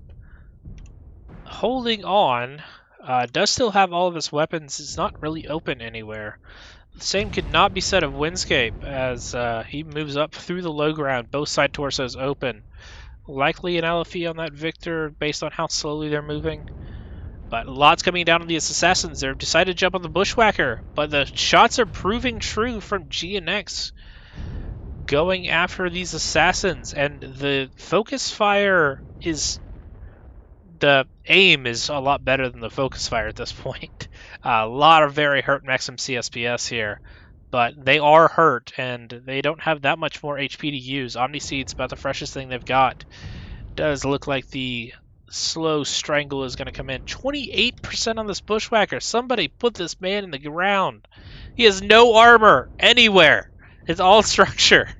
holding on. Does still have all of his weapons. It's not really open anywhere. The same could not be said of Windscape as he moves up through the low ground. Both side torsos open. Likely an LFE on that Victor based on how slowly they're moving. But lots coming down on the Assassins. They've decided to jump on the Bushwhacker. But the shots are proving true from GNX going after these Assassins. And the focus fire is... The aim is a lot better than the focus fire at this point. A lot of very hurt Maxim CSPS here, but they are hurt and they don't have that much more HP to use. Omniseed's about the freshest thing they've got. Does look like the slow strangle is going to come in. 28% on this Bushwhacker. Somebody put this man in the ground. He has no armor anywhere. It's all structure.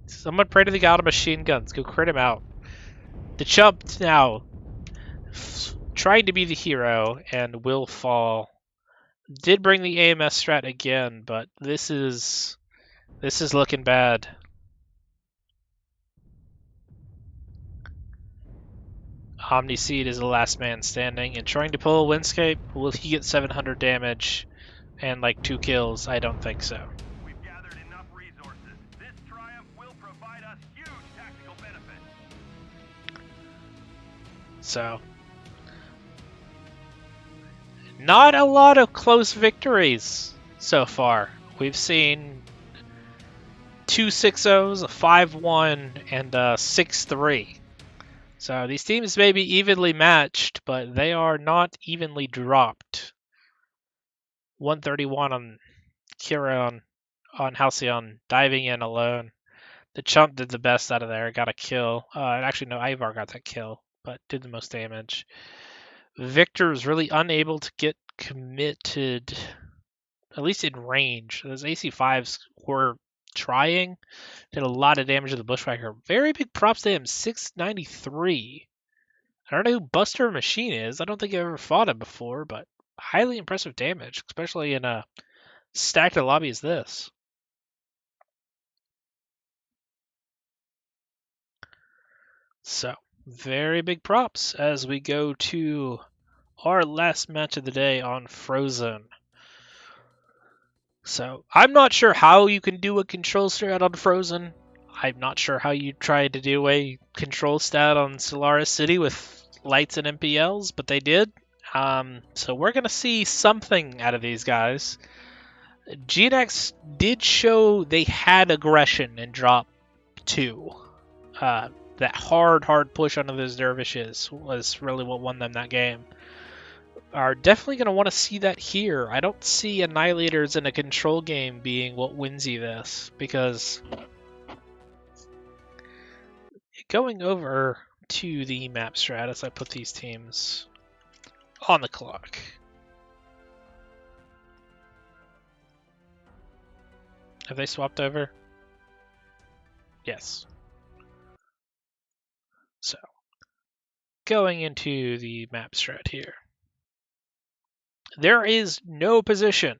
Someone pray to the god of machine guns. Go crit him out. The Chump now trying to be the hero and will fall. Did bring the AMS strat again, but this is looking bad. Omniseed is the last man standing and trying to pull a Windscape. Will he get 700 damage? and like 2 kills? I don't think so. We've gathered enough resources. This triumph will provide us huge tactical benefit. So, not a lot of close victories so far. We've seen 2 6-0s, a 5-1, and a 6-3. So these teams may be evenly matched, but they are not evenly dropped. 131 on Kira on Halcyon, diving in alone. The Chump did the best out of there, got a kill. Actually, no, Ivar got that kill, but did the most damage. Victor was really unable to get committed, at least in range. Those AC5s were trying, did a lot of damage to the Bushwhacker. Very big props to him, 693. I don't know who Buster Machine is. I don't think I've ever fought him before, but highly impressive damage, especially in a stacked lobby as this. So, very big props as we go to our last match of the day on Frozen. So, I'm not sure how you can do a control strat on Frozen. I'm not sure how you try to do a control stat on Solaris City with lights and MPLs, but they did. So we're going to see something out of these guys. GNX did show they had aggression in drop 2. That hard push onto those dervishes was really what won them that game. Are definitely going to want to see that here. I don't see Annihilators in a control game being what wins you this, because going over to the map strat as I put these teams on the clock. Have they swapped over? Yes. So, going into the map strat here. There is no position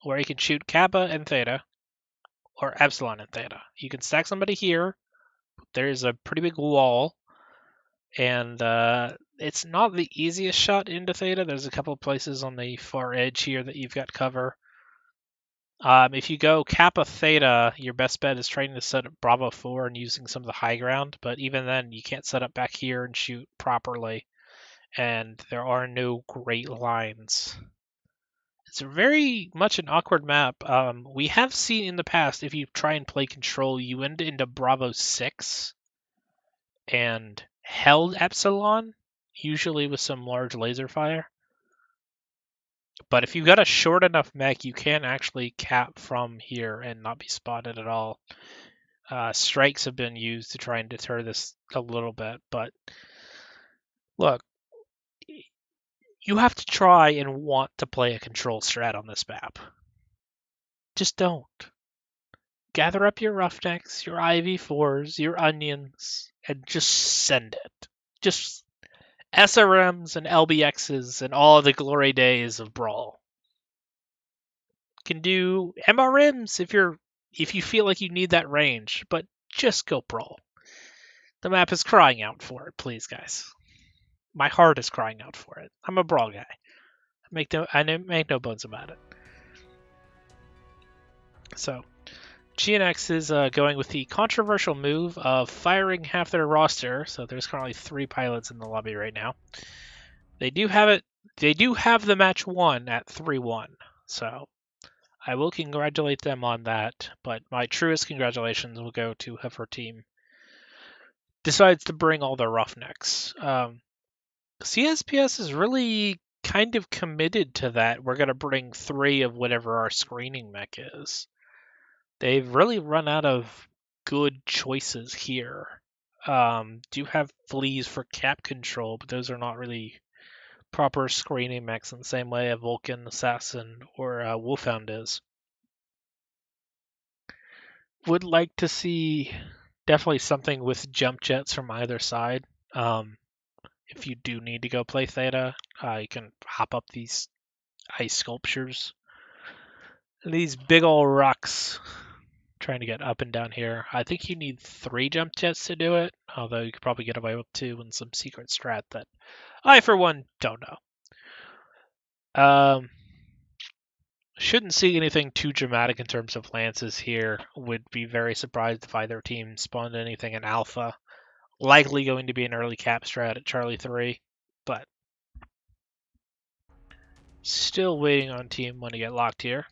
where you can shoot Kappa and Theta, or Epsilon and Theta. You can stack somebody here. There's a pretty big wall, and it's not the easiest shot into Theta. There's a couple of places on the far edge here that you've got cover. If you go Kappa Theta, your best bet is trying to set up Bravo 4 and using some of the high ground, but even then, you can't set up back here and shoot properly, and there are no great lines. It's very much an awkward map. We have seen in the past, if you try and play control, you end into Bravo 6 and held Epsilon, usually with some large laser fire. But if you've got a short enough mech, you can actually cap from here and not be spotted at all. Strikes have been used to try and deter this a little bit, but look, you have to try and want to play a control strat on this map. Just don't. Gather up your Roughnecks, your IV4s, your Onions, and just send it. Just SRMs and LBXs and all the glory days of Brawl. Can do MRMs if you feel like you need that range, but just go Brawl. The map is crying out for it, please, guys. My heart is crying out for it. I'm a Brawl guy. I make no bones about it. So, GNX is going with the controversial move of firing half their roster. So there's currently 3 pilots in the lobby right now. They do have it. They do have the match won at 3-1. So I will congratulate them on that. But my truest congratulations will go to whoever team decides to bring all their Roughnecks. CSPS is really kind of committed to that. We're going to bring 3 of whatever our screening mech is. They've really run out of good choices here. Do have fleas for cap control, but those are not really proper screening mechs in the same way a Vulcan, Assassin, or a Wolfhound is. Would like to see definitely something with jump jets from either side. If you do need to go play Theta, you can hop up these ice sculptures. These big old rocks trying to get up and down here. I think you need 3 jump jets to do it, although you could probably get away with 2 in some secret strat that I, for one, don't know. Shouldn't see anything too dramatic in terms of lances here. Would be very surprised if either team spawned anything in Alpha. Likely going to be an early cap strat at Charlie 3, but still waiting on Team 1 to get locked here.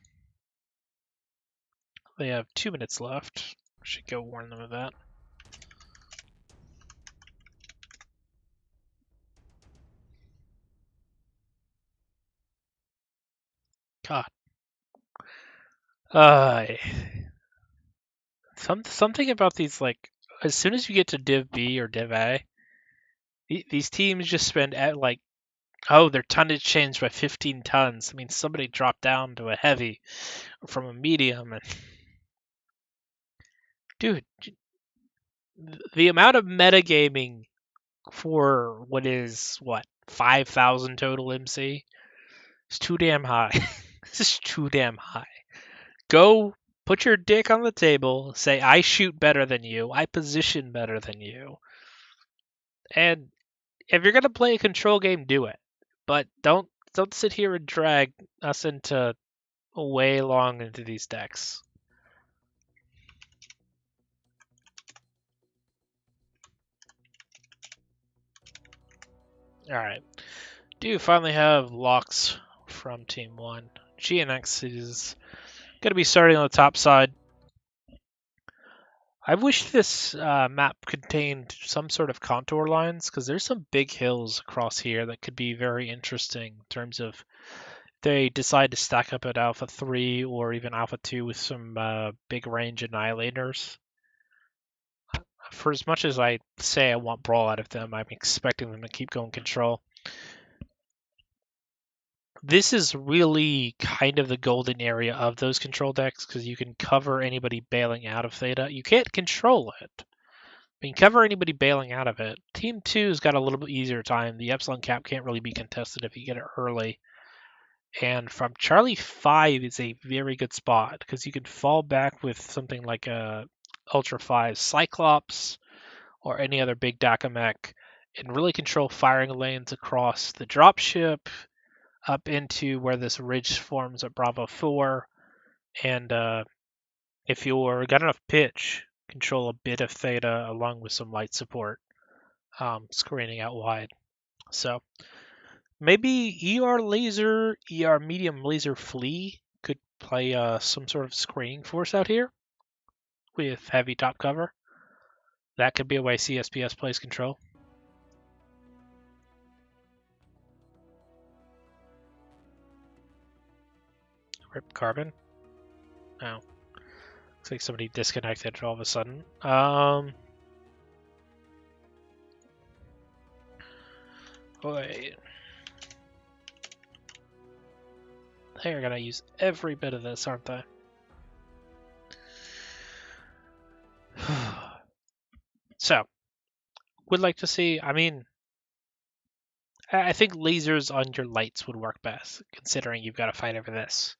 They have 2 minutes left. Should go warn them of that. God. Something about these, like, as soon as you get to Div B or Div A, these teams just spend at, like, oh, their tonnage changed by 15 tons. I mean, somebody dropped down to a heavy from a medium, and dude, the amount of metagaming for what is 5,000 total MC is too damn high. This is too damn high. Go put your dick on the table, say I shoot better than you, I position better than you, and if you're gonna play a control game, do it. But don't sit here and drag us into way long into these decks. Alright. Do finally have locks from Team 1. GNX is going to be starting on the top side. I wish this map contained some sort of contour lines, because there's some big hills across here that could be very interesting in terms of they decide to stack up at Alpha 3 or even Alpha 2 with some big range annihilators. For as much as I say I want Brawl out of them, I'm expecting them to keep going control. This is really kind of the golden area of those control decks, because you can cover anybody bailing out of Theta. You can't control it, but you can cover anybody bailing out of it. Team 2's got a little bit easier time. The Epsilon cap can't really be contested if you get it early. And from Charlie 5 is a very good spot, because you can fall back with something like a Ultra 5 Cyclops or any other big DACA mech and really control firing lanes across the dropship, up into where this ridge forms at Bravo 4, and if you're got enough pitch, control a bit of Theta along with some light support, screening out wide. So maybe ER laser, ER medium laser flea could play some sort of screening force out here with heavy top cover. That could be a way CSPS plays control. Rip carbon. Oh. Looks like somebody disconnected all of a sudden. Wait. They're gonna use every bit of this, aren't they? So, would like to see, I mean, I think lasers on your lights would work best, considering you've got to fight over this.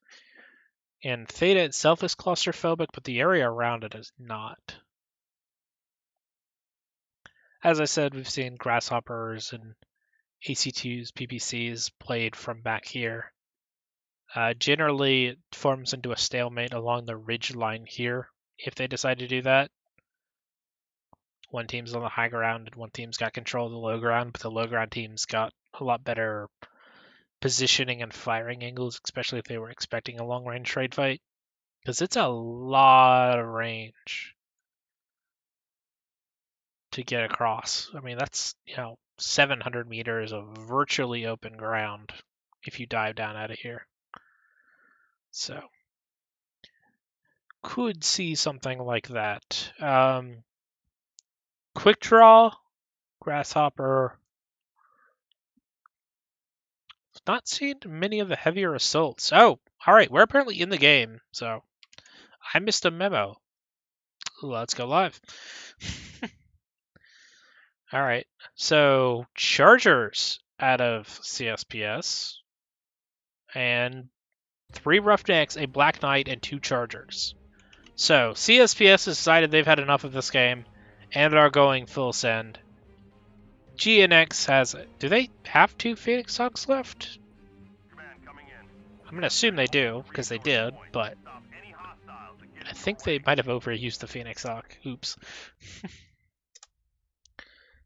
And Theta itself is claustrophobic, but the area around it is not. As I said, we've seen grasshoppers and AC2s, PPCs played from back here. Generally, it forms into a stalemate along the ridge line here, if they decide to do that. One team's on the high ground and one team's got control of the low ground, but the low ground team's got a lot better positioning and firing angles, especially if they were expecting a long range trade fight, because it's a lot of range to get across. I mean, that's 700 meters of virtually open ground if you dive down out of here. So could see something like that. Quick draw, grasshopper. Not seen many of the heavier assaults. Oh, all right, we're apparently in the game, so I missed a memo. Let's go live. All right, so Chargers out of CSPS, and 3 Roughnecks, a Black Knight, and 2 Chargers. So CSPS has decided they've had enough of this game and are going full send. GNX has... Do they have 2 Phoenix Hawks left? Command coming in. going to assume they do, because they did, but I think they might have overused the Phoenix Hawk. Oops.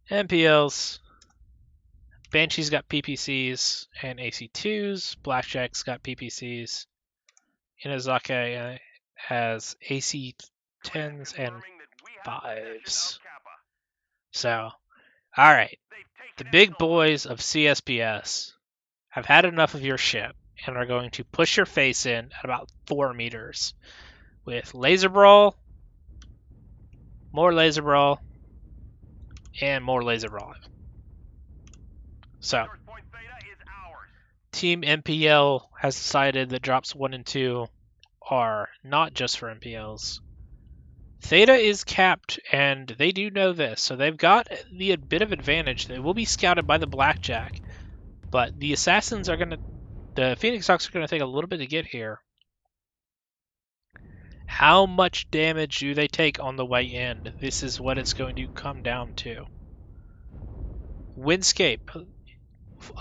MPLs. Banshee's got PPCs and AC2s. Blackjack's got PPCs. Inazake has AC10s and 5s. So, alright. The big boys of CSPS have had enough of your shit and are going to push your face in at about 4 meters with laser brawl, more laser brawl, and more laser brawl. So, Team MPL has decided that drops 1 and 2 are not just for MPLs. Theta is capped, and they do know this, so they've got the bit of advantage. They will be scouted by the Blackjack, but the Assassins are going to... The Phoenix Hawks are going to take a little bit to get here. How much damage do they take on the way in? This is what it's going to come down to. Windscape,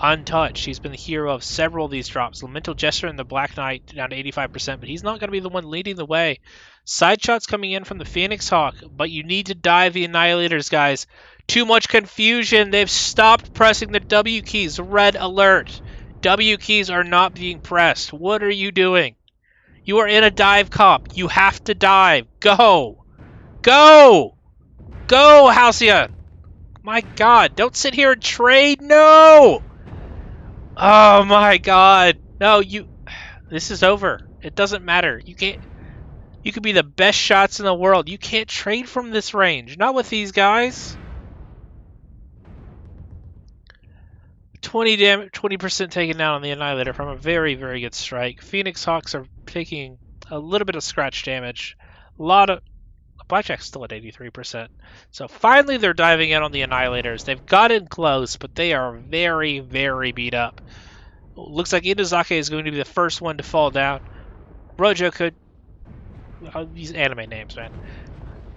untouched. He's been the hero of several of these drops. Elemental Jester and the Black Knight down to 85%, but he's not going to be the one leading the way. Side shots coming in from the Phoenix Hawk, but you need to dive the Annihilators, guys. Too much confusion. They've stopped pressing the W keys. Red alert. W keys are not being pressed. What are you doing? You are in a dive comp. You have to dive. Go. Go. Go, Halcyon. My God. Don't sit here and trade. No. Oh my God. No, this is over. It doesn't matter. You could be the best shots in the world. You can't trade from this range. Not with these guys. 20% taken down on the Annihilator from a very, very good strike. Phoenix Hawks are taking a little bit of scratch damage. A lot of... Blackjack's still at 83%. So finally they're diving in on the Annihilators. They've got in close, but they are very, very beat up. Looks like Inazake is going to be the first one to fall down. Rojo could... these anime names, man.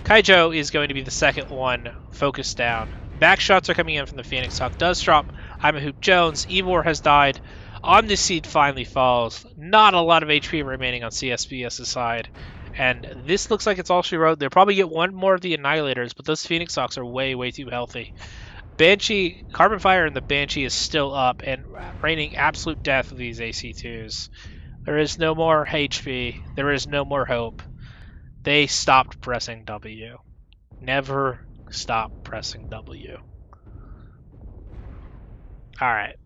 Kaijo is going to be the second one focused down. Back shots are coming in from the Phoenix Hawk. Does drop I'm a Hoop Jones. Evor has died. Omniseed finally falls. Not a lot of HP remaining on CSPS's side. And this looks like it's all she wrote. They'll probably get one more of the Annihilators, but those Phoenix Hawks are way, way too healthy. Banshee, Carbon Fire and the Banshee is still up and raining absolute death with these AC2s. There is no more HP. There is no more hope. They stopped pressing W. Never stop pressing W. Alright.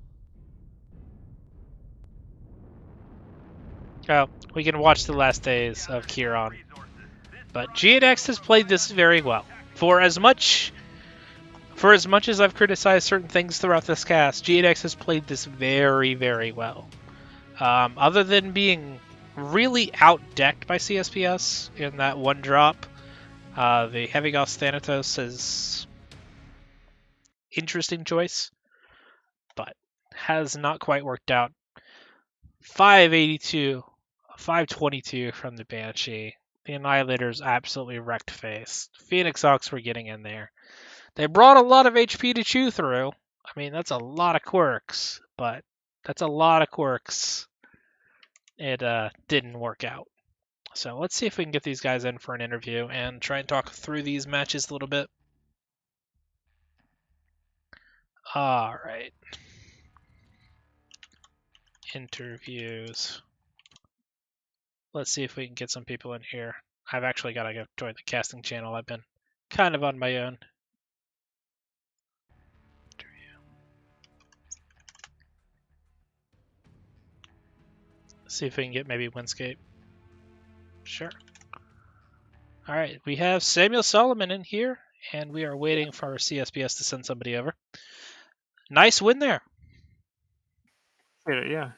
Oh, we can watch the last days of Kieran. But GNX has played this very well. For as much as I've criticized certain things throughout this cast, GNX has played this very, very well. Other than being really outdecked by CSPS in that one drop, the Heavy Gauss Thanatos is interesting choice, but has not quite worked out. 582, 522 from the Banshee. The Annihilators absolutely wrecked face. Phoenix Hawks were getting in there. They brought a lot of HP to chew through. I mean, that's a lot of quirks, but that's a lot of quirks. It didn't work out. So let's see if we can get these guys in for an interview and try and talk through these matches a little bit. All right. Interviews. Let's see if we can get some people in here. I've actually got to go join the casting channel. I've been kind of on my own. See if we can get maybe Windscape. Sure. All right, we have Samuel Solomon in here, and we are waiting for our CSPS to send somebody over. Nice win there. Yeah.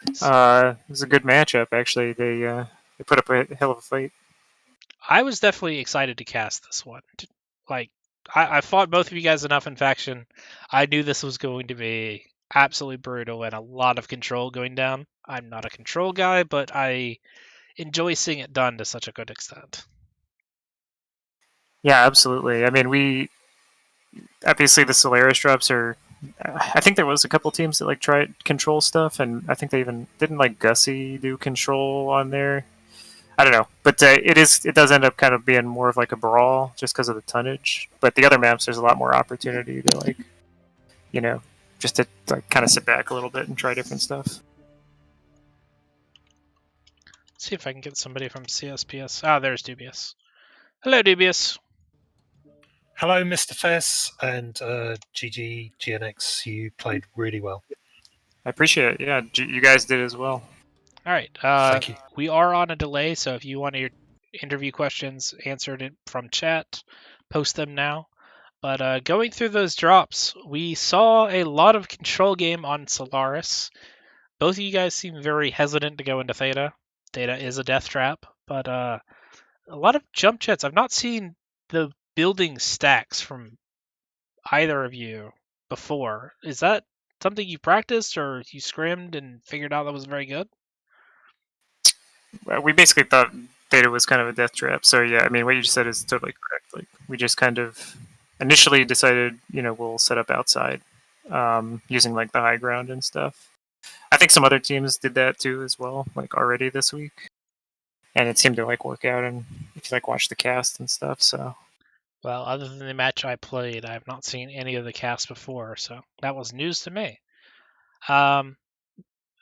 It was a good matchup, actually. They put up a hell of a fight. I was definitely excited to cast this one. Like, I fought both of you guys enough in faction. I knew this was going to be absolutely brutal and a lot of control going down. I'm not a control guy, but I enjoy seeing it done to such a good extent. Yeah, absolutely. I mean, obviously the Solaris drops are I think there was a couple teams that like tried control stuff, and I think they even didn't like Gussie do control on there. I don't know, but it does end up kind of being more of like a brawl just because of the tonnage. But the other maps, there's a lot more opportunity to like, you know, just to like kind of sit back a little bit and try different stuff. See if I can get somebody from CSPS. Ah, there's Dubious. Hello, Dubious. Hello, Mr. Fez and GG GNX. You played really well. I appreciate it. Yeah, you guys did as well. All right. Thank you. We are on a delay, so if you want your interview questions answered from chat, post them now. But going through those drops, we saw a lot of control game on Solaris. Both of you guys seem very hesitant to go into Theta. Theta is a death trap, but a lot of jump jets. I've not seen the building stacks from either of you before. Is that something you practiced or you scrimmed and figured out that was very good? We basically thought Theta was kind of a death trap. So yeah, I mean, what you just said is totally correct. Like we just kind of initially decided, we'll set up outside, using like the high ground and stuff. I think some other teams did that too as well, like already this week, and it seemed to like work out. And if you like watch the cast and stuff, so Well, other than the match I played, I have not seen any of the cast before, so that was news to me.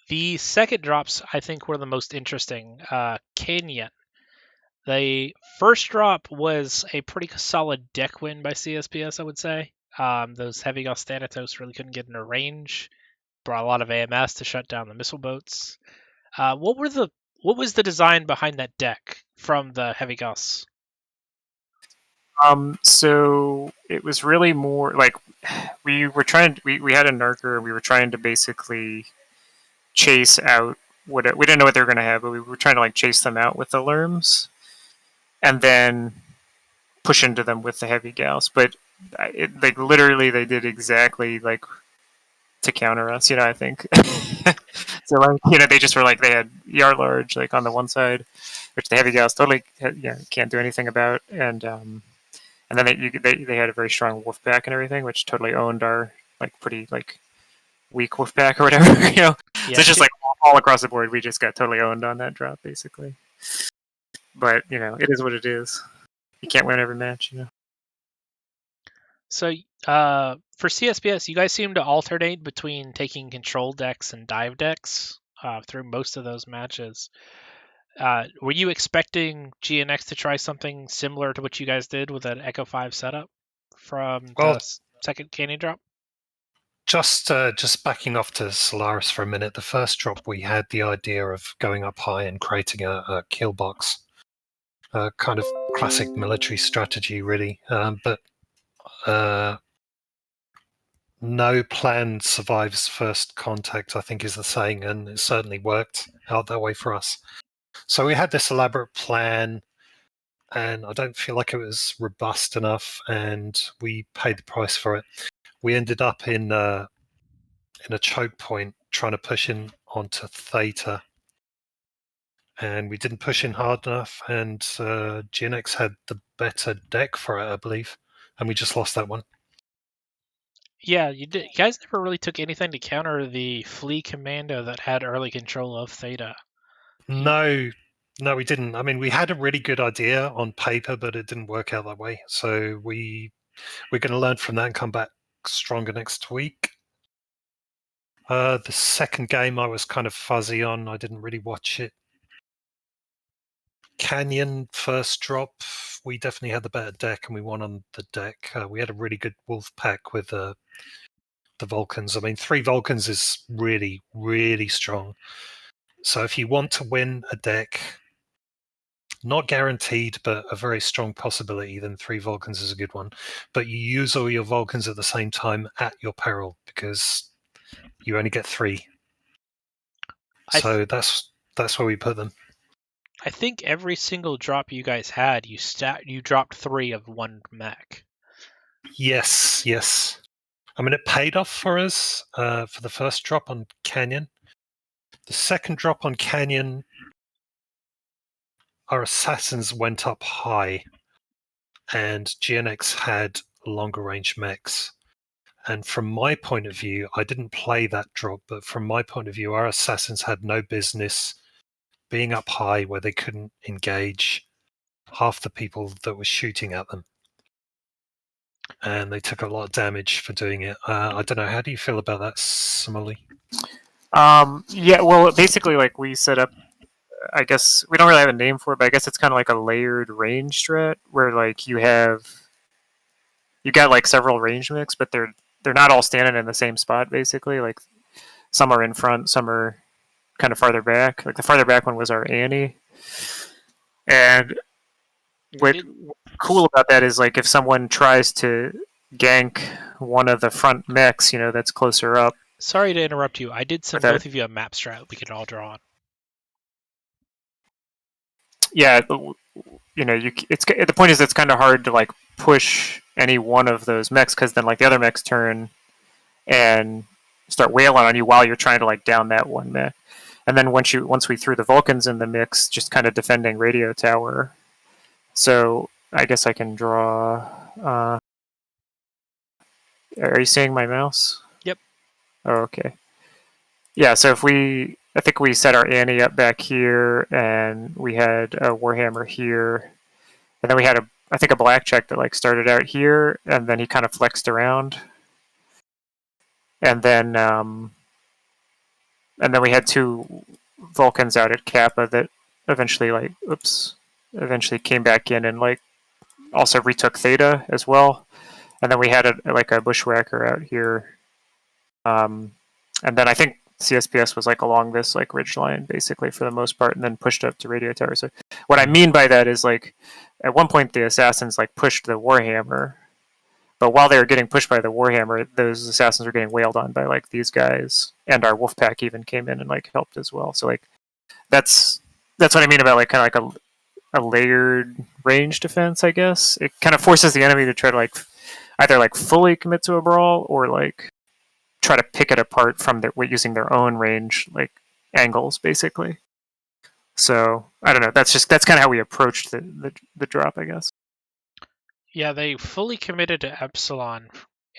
The second drops, I think, were the most interesting. Canyon. The first drop was a pretty solid deck win by CSPS, I would say. Those heavy Gauss Thanatos really couldn't get into range. Brought a lot of AMS to shut down the missile boats. What was the design behind that deck from the heavy Gauss? So it was really more like we had a narker. We were trying to basically chase out we didn't know what they were going to have, but we were trying to like chase them out with the Lerms, and then push into them with the heavy Gauss. But like literally, they did exactly like to counter us. I think. So like they just were like they had ER large like on the one side, which the heavy Gauss totally can't do anything about, and then they had a very strong wolf pack and everything, which totally owned our like pretty like weak wolf pack or whatever. Yeah, so it's just like all across the board, we just got totally owned on that drop basically. But it is what it is. You can't win every match. So for CSPS, you guys seem to alternate between taking control decks and dive decks through most of those matches. Were you expecting GNX to try something similar to what you guys did with an Echo 5 setup from the second Canyon drop? Just backing off to Solaris for a minute. The first drop, we had the idea of going up high and creating a kill box. Kind of classic military strategy, really. But no plan survives first contact, I think is the saying, and it certainly worked out that way for us. So we had this elaborate plan, and I don't feel like it was robust enough, and we paid the price for it. We ended up in a choke point trying to push in onto Theta, and we didn't push in hard enough, and GNX had the better deck for it, I believe, and we just lost that one. Yeah, you did. You guys never really took anything to counter the Flea Commando that had early control of Theta. No, we didn't. I mean, we had a really good idea on paper, but it didn't work out that way. So we're going to learn from that and come back stronger next week. The second game I was kind of fuzzy on. I didn't really watch it. Canyon first drop, we definitely had the better deck, and we won on the deck. We had a really good wolf pack with the Vulcans. I mean, 3 Vulcans is really, really strong. So if you want to win a deck, not guaranteed, but a very strong possibility, then 3 Vulcans is a good one. But you use all your Vulcans at the same time at your peril, because you only get 3. So that's where we put them. I think every single drop you guys had, you dropped 3 of one mech. Yes. I mean, it paid off for us for the first drop on Canyon. The second drop on Canyon, our assassins went up high, and GNX had longer range mechs. And from my point of view, I didn't play that drop, but from my point of view, our assassins had no business being up high where they couldn't engage half the people that were shooting at them. And they took a lot of damage for doing it. I don't know. How do you feel about that, Somali? Yeah, well, basically, like we set up. I guess we don't really have a name for it, but I guess it's kind of like a layered range strat where like you got like several range mix, but they're not all standing in the same spot. Basically, like some are in front, some are kind of farther back. Like the farther back one was our Annie, and what's cool about that is like if someone tries to gank one of the front mechs, that's closer up. Sorry to interrupt you. I did send Without- both of you a map strat we could all draw on. Yeah, it's the point is it's kind of hard to like push any one of those mechs because then like the other mechs turn and start wailing on you while you're trying to like down that one mech. And then once we threw the Vulcans in the mix, just kind of defending radio tower. So I guess I can draw. Are you seeing my mouse? Yep. Oh, okay. Yeah. So I think we set our Annie up back here, and we had a Warhammer here, and then we had I think a blackjack that like started out here, and then he kind of flexed around, and then we had two Vulcans out at Kappa that eventually came back in and like also retook Theta as well, and then we had a bushwhacker out here, and then I think CSPS was like along this like ridge line basically for the most part, and then pushed up to radio tower. So what I mean by that is like at one point the assassins like pushed the Warhammer, but while they were getting pushed by the Warhammer, those assassins were getting wailed on by like these guys, and our Wolfpack even came in and like helped as well. So like that's what I mean about like kind of like a layered range defense, I guess. It kind of forces the enemy to try to like either like fully commit to a brawl or like try to pick it apart from using their own range like angles basically. So I don't know. That's kind of how we approached the drop, I guess. Yeah, they fully committed to Epsilon,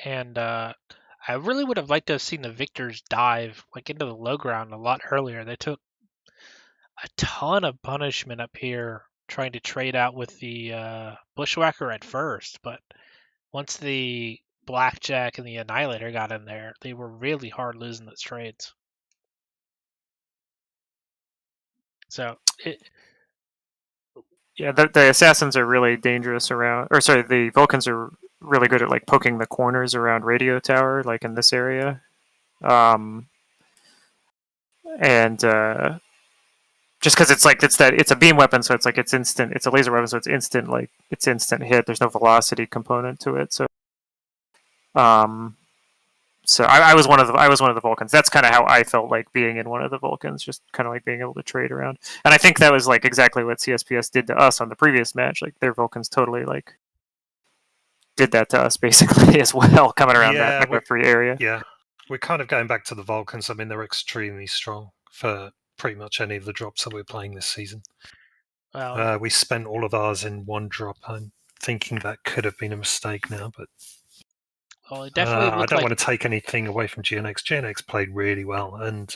and I really would have liked to have seen the Victors dive like into the low ground a lot earlier. They took a ton of punishment up here trying to trade out with the Bushwhacker at first, but once the Blackjack and the Annihilator got in there, they were really hard losing those trades. So Yeah, the assassins are really dangerous around, or sorry, the Vulcans are really good at like poking the corners around radio tower, like in this area, and just because it's a beam weapon, so it's like it's instant. It's a laser weapon, so it's instant hit. There's no velocity component to it, so I was one of the Vulcans. That's kind of how I felt like being in one of the Vulcans, just kind of like being able to trade around. And I think that was like exactly what CSPS did to us on the previous match. Like their Vulcans totally like did that to us basically as well, coming around that Echo 3 area. Yeah, we're kind of going back to the Vulcans. I mean, they're extremely strong for pretty much any of the drops that we're playing this season. well, We spent all of ours in one drop. I'm thinking that could have been a mistake now, but it definitely I looked don't like want to take anything away from GNX. GNX played really well, and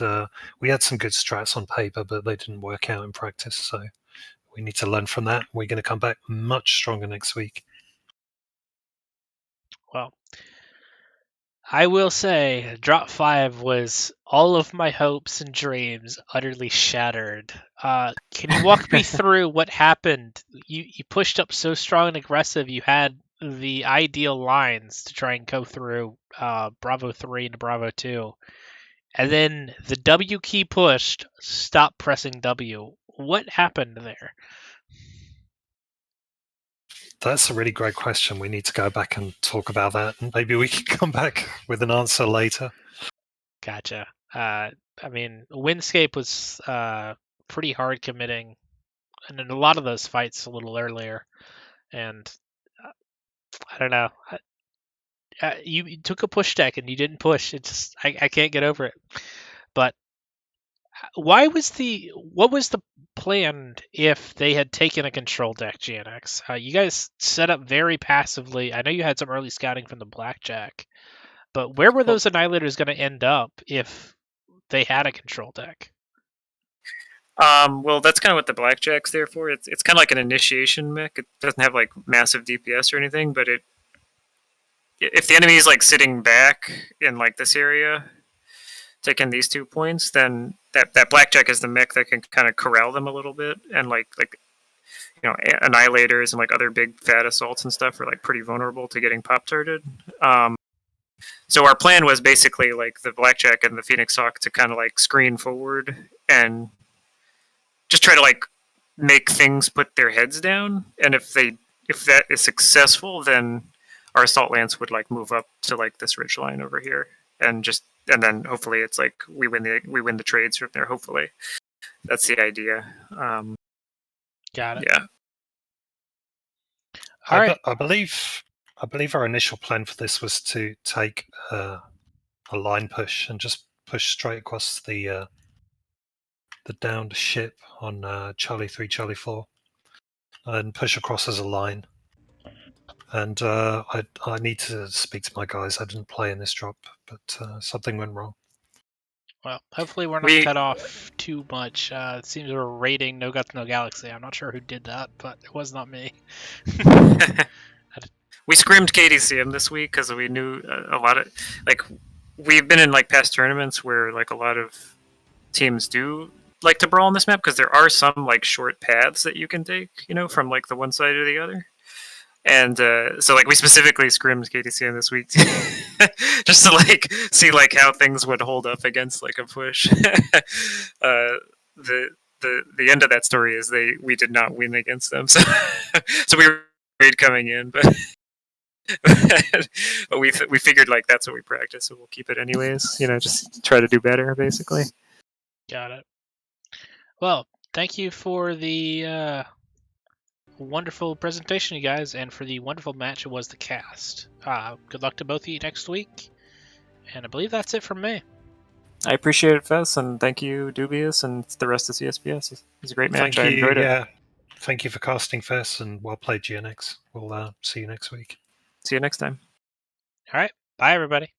we had some good strats on paper, but they didn't work out in practice. So we need to learn from that. We're going to come back much stronger next week. well. I will say, Drop 5 was all of my hopes and dreams utterly shattered. Can you walk me through what happened? You pushed up so strong and aggressive, you had the ideal lines to try and go through Bravo 3 into Bravo 2. And then the W key pushed, stop pressing W. What happened there? That's a really great question. We need to go back and talk about that, and maybe we can come back with an answer later. Gotcha. I mean, Windscape was pretty hard committing, and in a lot of those fights a little earlier. And I don't know. You took a push deck and you didn't push. It just I can't get over it. But what was the plan if they had taken a control deck, GNX? You guys set up very passively. I know you had some early scouting from the Blackjack, But where were those Annihilators going to end up if they had a control deck? Well, that's kind of what the blackjack's there for. It's kind of like an initiation mech. It doesn't have like massive DPS or anything, but if the enemy is like sitting back in like this area, taking these 2 points, then that blackjack is the mech that can kind of corral them a little bit, and like annihilators and like other big fat assaults and stuff are like pretty vulnerable to getting pop-tarted. So our plan was basically like the blackjack and the Phoenix Hawk to kind of like screen forward and just try to like make things put their heads down, and if that is successful, then our assault lance would like move up to like this ridge line over here, and then hopefully it's like we win the trades from there. Hopefully, that's the idea. Got it. Yeah. All right. I believe our initial plan for this was to take a line push and just push straight across the downed ship on Charlie 3, Charlie 4, and push across as a line. And I need to speak to my guys. I didn't play in this drop, but something went wrong. Well, hopefully we're not cut off too much. It seems we're raiding No Guts, No Galaxy. I'm not sure who did that, but it was not me. We scrimmed KDCM this week because we knew a lot of like we've been in like past tournaments where like a lot of teams do like to brawl on this map because there are some like short paths that you can take, from like the one side or the other. And so like we specifically scrimmed KDCM this week just to like see like how things would hold up against like a push. The end of that story is we did not win against them, so we were raid coming in, but but we figured like that's what we practice, so we'll keep it anyways. Just try to do better, basically. Got it. Well, thank you for the wonderful presentation, you guys, and for the wonderful match it was the cast. Good luck to both of you next week, and I believe that's it from me. I appreciate it, Fess, and thank you, Dubious, and the rest of CSPS. It was a great match. I enjoyed it. Yeah, thank you for casting, Fess, and well played, GNX. We'll see you next week. See you next time. All right. Bye, everybody.